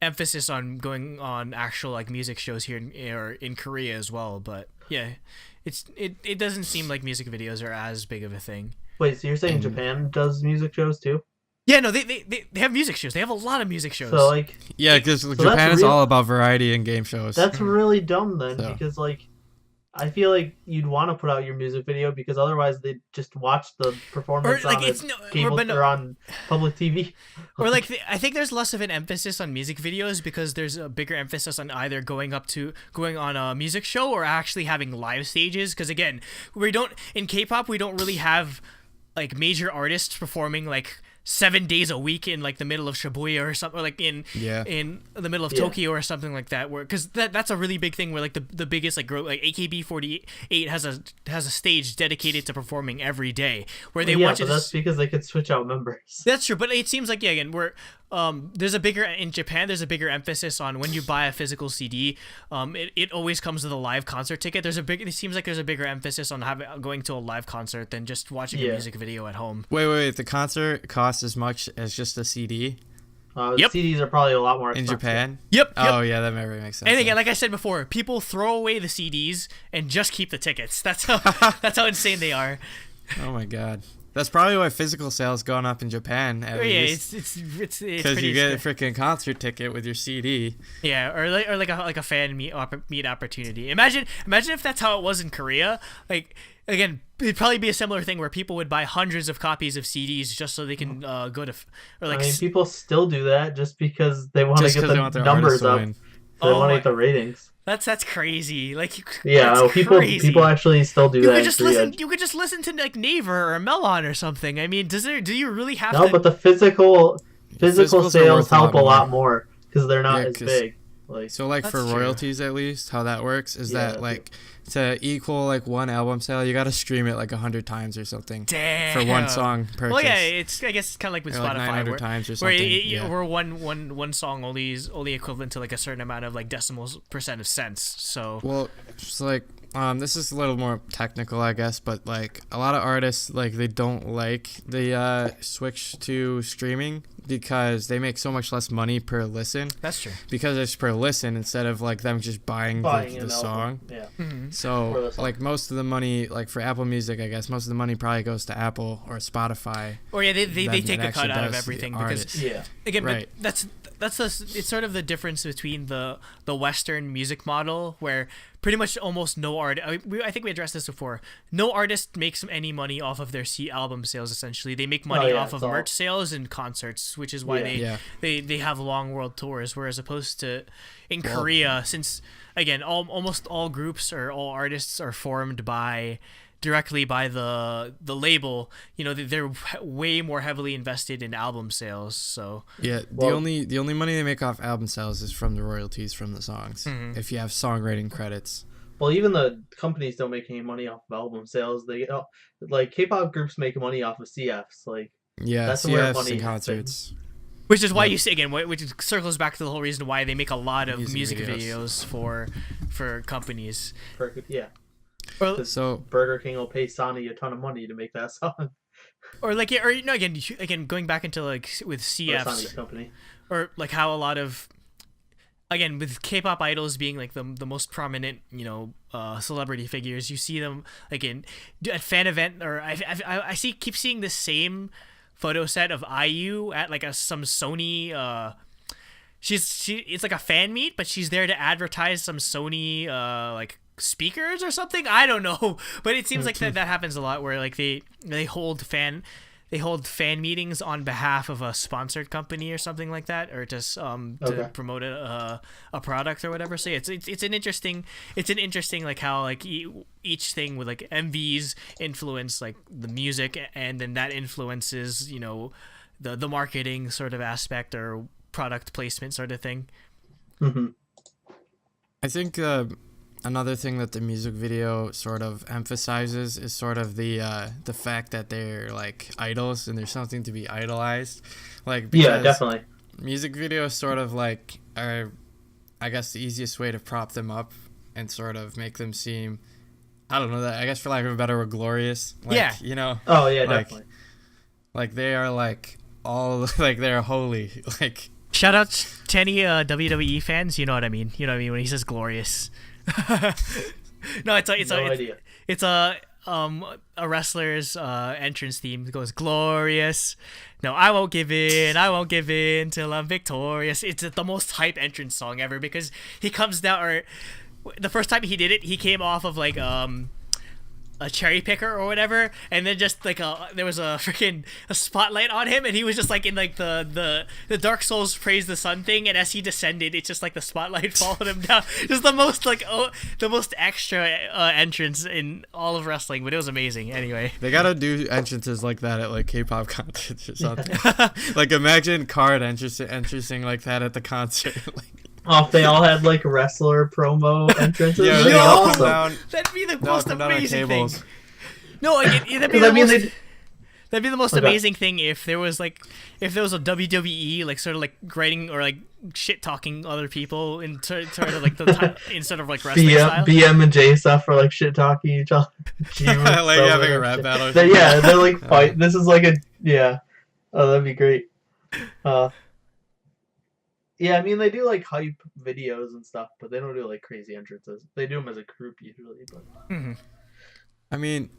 emphasis on going on actual like music shows here in Korea as well. But yeah, it doesn't seem like music videos are as big of a thing. Wait, so you're saying Japan does music shows too? Yeah, no, they have music shows. They have a lot of music shows. So like, Yeah, because Japan is all about variety and game shows. that's really dumb then, So. because like, I feel like you'd want to put out your music video because otherwise they'd just watch the performance on on public TV. Or like I think there's less of an emphasis on music videos because there's a bigger emphasis on either going on a music show or actually having live stages. Because again, in K-pop we don't really have like major artists performing like 7 days a week in like the middle of Shibuya or something, or like in the middle of Tokyo or something like that, where because that's a really big thing where like the biggest like group like AKB48 has a stage dedicated to performing every day where they want you. That's because they could switch out members. That's true, but it seems like again in Japan there's a bigger emphasis on when you buy a physical CD, it always comes with a live concert ticket. It seems like there's a bigger emphasis on going to a live concert than just watching a music video at home. Wait, the concert costs as much as just a CD? Yep. CDs are probably a lot more In expensive. Japan? Yep. Oh, yeah, that maybe makes sense. And again, like I said before, people throw away the CDs and just keep the tickets. That's how insane they are. Oh my god. That's probably why physical sales gone up in Japan. At least. It's Because you get a freaking concert ticket with your CD. Yeah, or like a fan meet opportunity. Imagine if that's how it was in Korea. Like again, it'd probably be a similar thing where people would buy hundreds of copies of CDs just so they can go to or like. I mean, people still do that just because they want to get the numbers up. They want to get the ratings. That's crazy. Like people actually still do that. You could just listen to like Naver or Melon or something. I mean, do you really have to? No, but the physical sales help a lot more because they're not as big. Like, so like for royalties at least, how that works is that like to equal like one album sale, you gotta stream it like 100 times or something. Damn. For one song purchase. Well, yeah, I guess it's kind of like with Spotify, like 900 times or something. Where one song only is equivalent to like a certain amount of like decimals percent of cents. So well, it's like this is a little more technical, I guess, but like a lot of artists like they don't like the switch to streaming because they make so much less money per listen. That's true. Because it's per listen instead of like them just buying the song. Yeah. Mm-hmm. So like most of the money, like for Apple Music, I guess most of the money probably goes to Apple or Spotify. Or they take a cut out of everything because again, right. But it's sort of the difference between the Western music model where pretty much almost no artist. I think we addressed this before. No artist makes any money off of their album sales. Essentially, they make money off of merch sales and concerts, which is why they have long world tours. Whereas opposed to in Korea, since again almost all groups or all artists are formed directly by the label, they're way more heavily invested in album sales. So the only money they make off album sales is from the royalties from the songs. Mm-hmm. If you have songwriting credits. Well, even the companies don't make any money off of album sales. They like K-pop groups make money off of CFs. Like that's where money and concerts. Which is why you see again, which circles back to the whole reason why they make a lot of music videos for companies. Yeah. So Burger King will pay Sonny a ton of money to make that song. Again going back into like with CFs Sonny's company, or like how a lot of again, with K-pop idols being like the most prominent, celebrity figures, you see them again at fan event, or I keep seeing the same photo set of IU at like some Sony. It's like a fan meet, but she's there to advertise some Sony like speakers or something. I don't know, but it seems like that happens a lot, where like they hold fan meetings on behalf of a sponsored company or something like that, or just to promote a product or whatever. So yeah, it's an interesting like how like each thing with like MVs influence like the music, and then that influences the marketing sort of aspect or product placement sort of thing. Mm-hmm. I think another thing that the music video sort of emphasizes is sort of the fact that they're like idols and there's something to be idolized. Like, yeah, definitely. Music videos sort of like are, I guess, the easiest way to prop them up and sort of make them seem, I don't know, that I guess for lack of a better word, glorious. Like, yeah. Oh yeah, like, definitely. Like they are like all like they're holy. Like, shout out to any WWE fans. You know what I mean. You know what I mean when he says glorious. No, it's a wrestler's entrance theme. It goes glorious. No, I won't give in till I'm victorious. It's the most hype entrance song ever, because he comes down, or the first time he did it, he came off of like a cherry picker or whatever, and then just like there was a freaking spotlight on him, and he was just like in like the Dark Souls praise the sun thing, and as he descended, it's just like the spotlight followed him down. Just the most like the most extra entrance in all of wrestling, but it was amazing. Anyway, they gotta do entrances like that at like K-pop concerts or something. Like imagine Card entrancing like that at the concert. Like, if they all had like wrestler promo entrances, yeah, that'd be awesome. That'd be the most amazing thing. No, that'd be the most amazing thing if there was a WWE like sort of like writing or like shit talking other people in sort of like instead of like wrestling style. BM and J stuff for like shit talking each other. Like having a rap battle. They're like fight. This is like Oh, that'd be great. Yeah, I mean, they do like hype videos and stuff, but they don't do like crazy entrances. They do them as a group usually, but. Mm-hmm. I mean,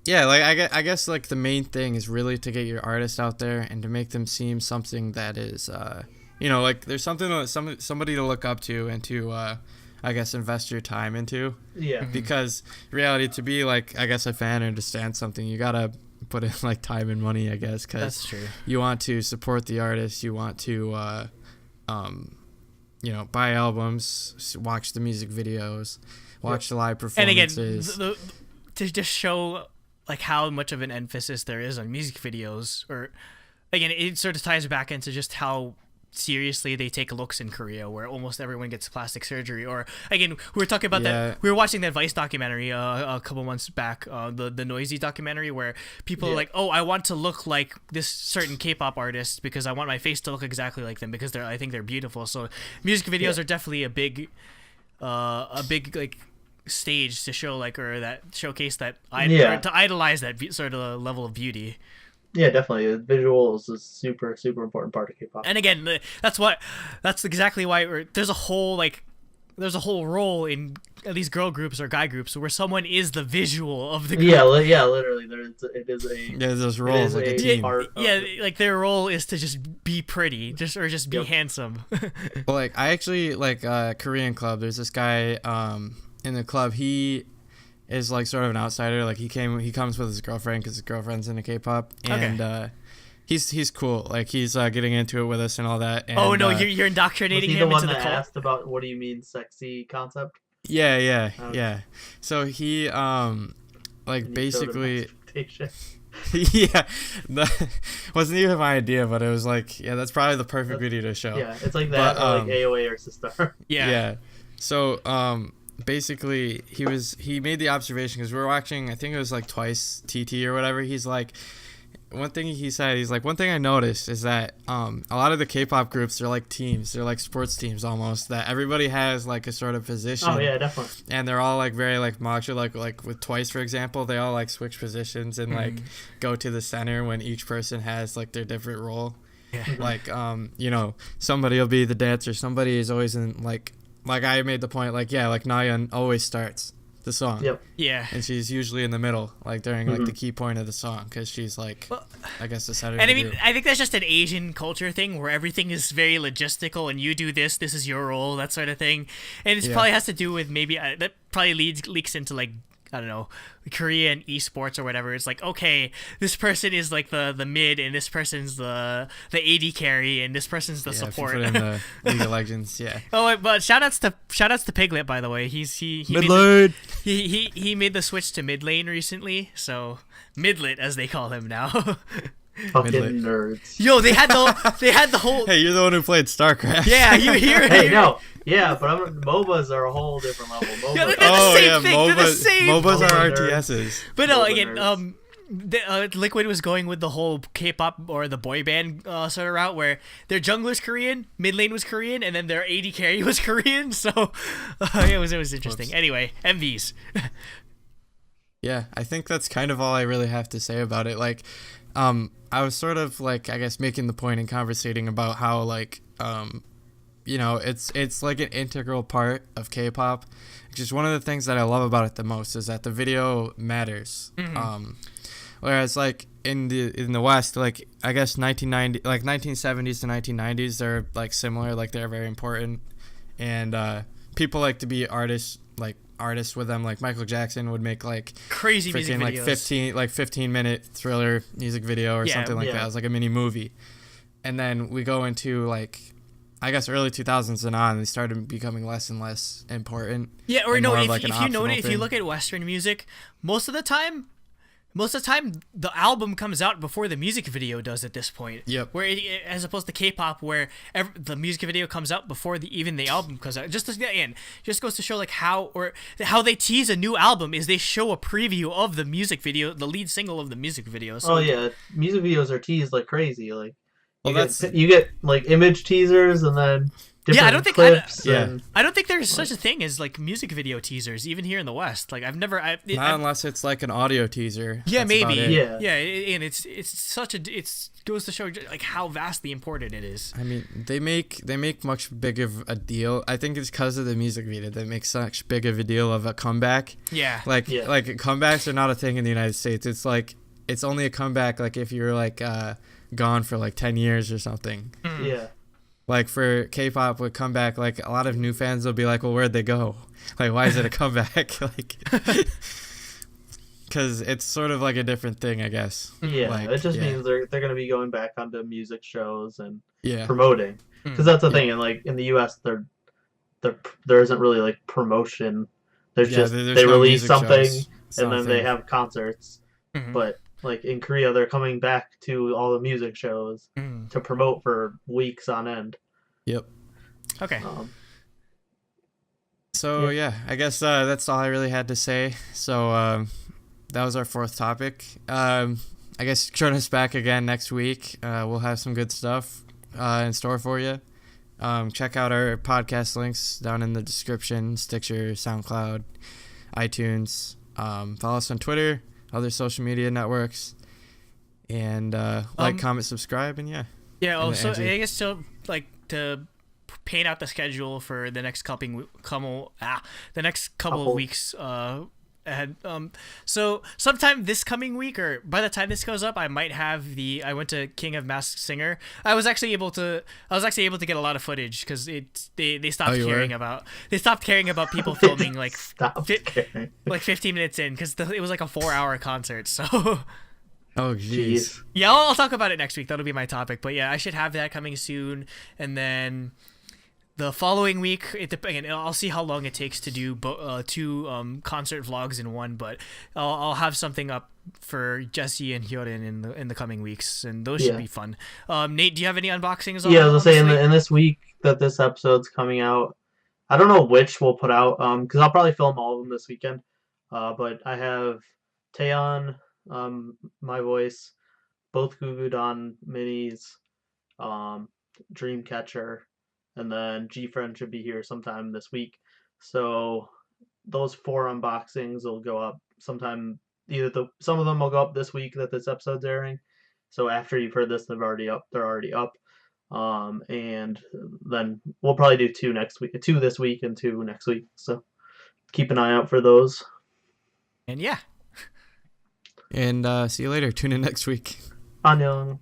yeah, like I guess like the main thing is really to get your artist out there and to make them seem something that is, like there's something somebody to look up to and to, I guess, invest your time into. Yeah. Mm-hmm. Because reality, to be like, I guess, a fan or understand something, you gotta put in like time and money, I guess, because that's true. You want to support the artist, you want to buy albums, watch the music videos, watch the live performances, and again to just show like how much of an emphasis there is on music videos, or again it sort of ties back into just how seriously they take looks in Korea, where almost everyone gets plastic surgery. Or again, we were talking about that. We were watching that Vice documentary a couple months back, the Noisy documentary, where people are like, "Oh, I want to look like this certain K-pop artist because I want my face to look exactly like them because I think they're beautiful." So music videos are definitely a big like stage to show like, or that showcase that to idolize that sort of level of beauty. Yeah, definitely. Visuals is super, super important part of K-pop. And again, that's exactly why there's a whole role in these girl groups or guy groups where someone is the visual of the group. Yeah, literally. There's those roles like a team. Like their role is to just be pretty, just be handsome. Well, like I actually like Korean club. There's this guy in the club. He is like sort of an outsider. Like he comes with his girlfriend because his girlfriend's into K-pop, and he's cool. Like he's getting into it with us and all that. And, you're indoctrinating him into the cult. Asked about what do you mean sexy concept? Yeah. So he like basically yeah, that wasn't even my idea, but it was like, yeah, that's probably the perfect video to show. Yeah, it's like that, like AOA or Sister. Yeah. So basically he made the observation because we were watching, I think it was like Twice TT or whatever. He's like, one thing I noticed is that a lot of the K-pop groups, they're like teams, they're like sports teams almost, that everybody has like a sort of position. Oh yeah, definitely. And there all like very like macho, like with Twice for example, they all like switch positions and like go to the center when each person has like their different role. Like you know, somebody will be the dancer, somebody is always in like I made the point, like, yeah, like Nayeon always starts the song. Yep. Yeah. And she's usually in the middle, like during like the key point of the song, because she's like, I guess the center. And I mean, I think that's just an Asian culture thing where everything is very logistical, and you do this is your role, that sort of thing. And it probably has to do with maybe that probably leaks into like, I don't know, Korean esports or whatever. It's like, okay, this person is like the mid, and this person's the AD carry, and this person's the support. If you put in the League of Legends, yeah. Oh, but shoutouts to Piglet, by the way. He mid lane. He made the switch to mid lane recently, so Midlet as they call him now. Fucking nerds. Yo, they had the whole. Hey, you're the one who played StarCraft. Yeah, you hear it. Hey, no. Yeah, but MOBAs are a whole different level. MOBAs. Yeah, they're the same thing. They're the same. MOBAs are MOBA RTSs. But no, MOBA again, Liquid was going with the whole K-pop or the boy band sort of route where their jungler's Korean, mid lane was Korean, and then their AD carry was Korean. So it was interesting. Whoops. Anyway, MVs. Yeah, I think that's kind of all I really have to say about it. Like, I was sort of like, I guess, making the point and conversating about how like, you know, it's like an integral part of K-pop. Just one of the things that I love about it the most is that the video matters. Mm-hmm. Whereas like in the West, like I guess 1970s to 1990s, they're like similar, like they're very important, and people like to be artists with them. Like Michael Jackson would make like crazy music videos, like 15-minute thriller music video or something like that. It was like a mini movie. And then we go into like, I guess early 2000s and on, they started becoming less and less important. Yeah, or no, if if you look at Western music, most of the time the album comes out before the music video does at this point. Yep. Where as opposed to K-pop, where the music video comes out before even the album comes out. Just goes to show like how they tease a new album is they show a preview of the music video, the lead single of the music video. So music videos are teased like crazy. Like, well, you get like image teasers and then different clips. I don't think there's such a thing as like music video teasers, even here in the West. Like not unless it's like an audio teaser. Yeah, That's maybe. Yeah, and it's goes to show like how vastly important it is. I mean, they make much big of a deal. I think it's because of the music video they make such big of a deal of a comeback. Yeah. Like comebacks are not a thing in the United States. It's like it's only a comeback like if you're like gone for like 10 years or something. Mm. Yeah. Like for K-pop would come back, like a lot of new fans will be like, well, where'd they go? Like, why is it a comeback? Like, because it's sort of like a different thing, I guess. Yeah, like, it just means they're going to be going back onto music shows and yeah, promoting. Because that's the thing, and like in the U.S., there isn't really like promotion. There's just they release something and then they have concerts. Mm-hmm. But like in Korea, they're coming back to all the music shows to promote for weeks on end. Yep. Okay. So yeah, I guess that's all I really had to say. So that was our fourth topic. I guess join us back again next week. We'll have some good stuff in store for you. Check out our podcast links down in the description: Stitcher, SoundCloud, iTunes. Follow us on Twitter, other social media networks, and comment, subscribe, and yeah. Also, I guess to paint out the schedule for the next couple of weeks. So sometime this coming week, or by the time this goes up, I might have I went to King of Masked Singer. I was actually able to get a lot of footage because they stopped caring about people filming like 15 minutes in because it was like a 4-hour concert. So oh jeez. Yeah, I'll talk about it next week. That'll be my topic. But yeah, I should have that coming soon, and then the following week, I'll see how long it takes to do two concert vlogs in one, but I'll have something up for Jesse and Hyorin in the coming weeks, and those should be fun. Nate, do you have any unboxings? Yeah, I was gonna say in this week that this episode's coming out, I don't know which we'll put out, because I'll probably film all of them this weekend. But I have Taeyeon, My Voice, both Gugudan minis, Dreamcatcher. And then GFriend should be here sometime this week. So those 4 unboxings will go up sometime. Some of them will go up this week that this episode's airing. So after you've heard this, they're already up. And then we'll probably do 2 next week, 2 this week and 2 next week. So keep an eye out for those. And yeah. And see you later. Tune in next week. Annyeong.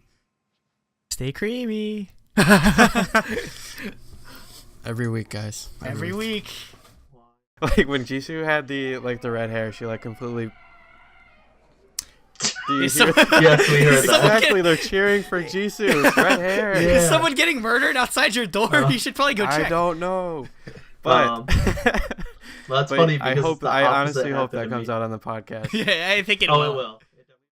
Stay creamy. Every week, guys. Every week. Like when Jisoo had the red hair, she like completely. Do you hear that? Yes, we heard that. Exactly, they're cheering for Jisoo. Red hair. Yeah. Is someone getting murdered outside your door? You should probably go check. I don't know, but well, that's funny because I honestly hope happened that to comes me. out on the podcast. Yeah, I think it Oh, will. it will.